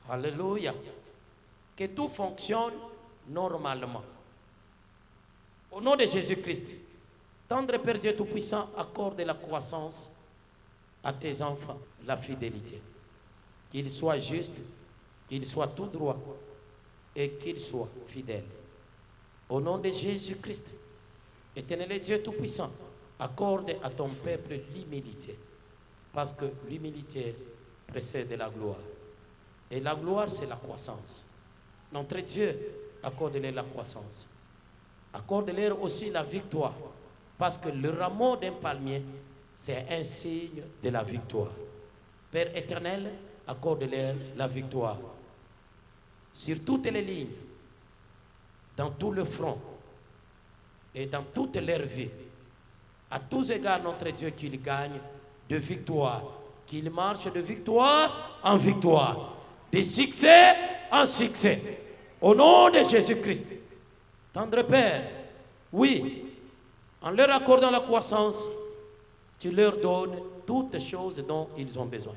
Alléluia. Que tout fonctionne normalement. Au nom de Jésus-Christ. Tendre Père Dieu Tout-Puissant, accorde la croissance à tes enfants, la fidélité. Qu'ils soient justes, qu'ils soient tout droits et qu'ils soient fidèles. Au nom de Jésus-Christ, Éternel Dieu Tout-Puissant, accorde à ton peuple l'humilité. Parce que l'humilité précède la gloire. Et la gloire, c'est la croissance. Notre Dieu, accorde-leur la croissance. Accorde-leur aussi la victoire. Parce que le rameau d'un palmier, c'est un signe de la victoire. Père éternel, accorde-leur la victoire. Sur toutes les lignes, dans tout le front et dans toute leur vie. À tous égards, notre Dieu, qu'il gagne de victoire, qu'il marche de victoire en victoire, de succès en succès. Au nom de Jésus-Christ. Tendre Père, oui, en leur accordant la croissance, tu leur donnes toutes choses dont ils ont besoin.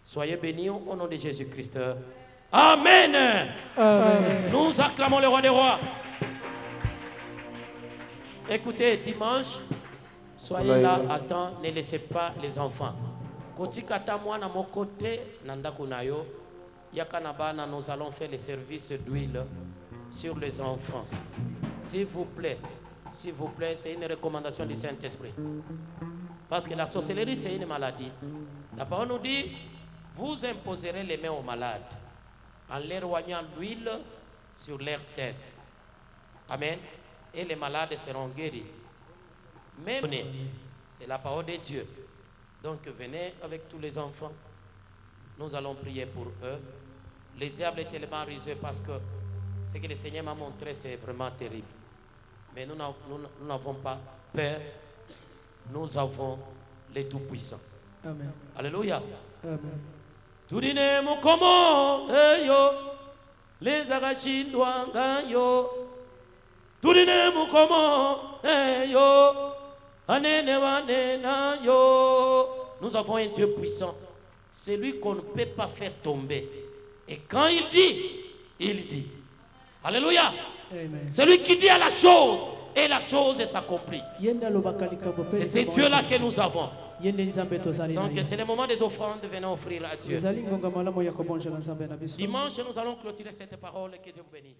Soyez bénis au nom de Jésus-Christ. Amen. Amen. Nous acclamons le roi des rois. Écoutez, dimanche, soyez là à temps, ne laissez pas les enfants. Kotikata moi na mon côté, nandako nayo, yakanabana, nous allons faire les services d'huile sur les enfants. S'il vous plaît, c'est une recommandation du Saint-Esprit. Parce que la sorcellerie, c'est une maladie. La parole nous dit, vous imposerez les mains aux malades en leur oignant l'huile sur leur tête. Amen. Et les malades seront guéris. Mais c'est la parole de Dieu. Donc venez avec tous les enfants. Nous allons prier pour eux. Le diable est tellement rusé parce que ce que le Seigneur m'a montré, c'est vraiment terrible. Mais nous n'avons pas peur. Nous avons les Tout-Puissants. Amen. Alléluia. Amen. Turine mukomo eyo les agashindwa ngayo. Turine mukomo eyo anene wanena yo. Nous avons un Dieu puissant, celui qu'on ne peut pas faire tomber. Et quand il dit, il dit. Alléluia. Amen. Celui qui dit à la chose, et la chose s'accomplit. C'est ce Dieu-là que nous avons. Donc c'est le moment des offrandes, venons offrir à Dieu. Dimanche, nous allons clôturer cette parole. Que Dieu vous bénisse.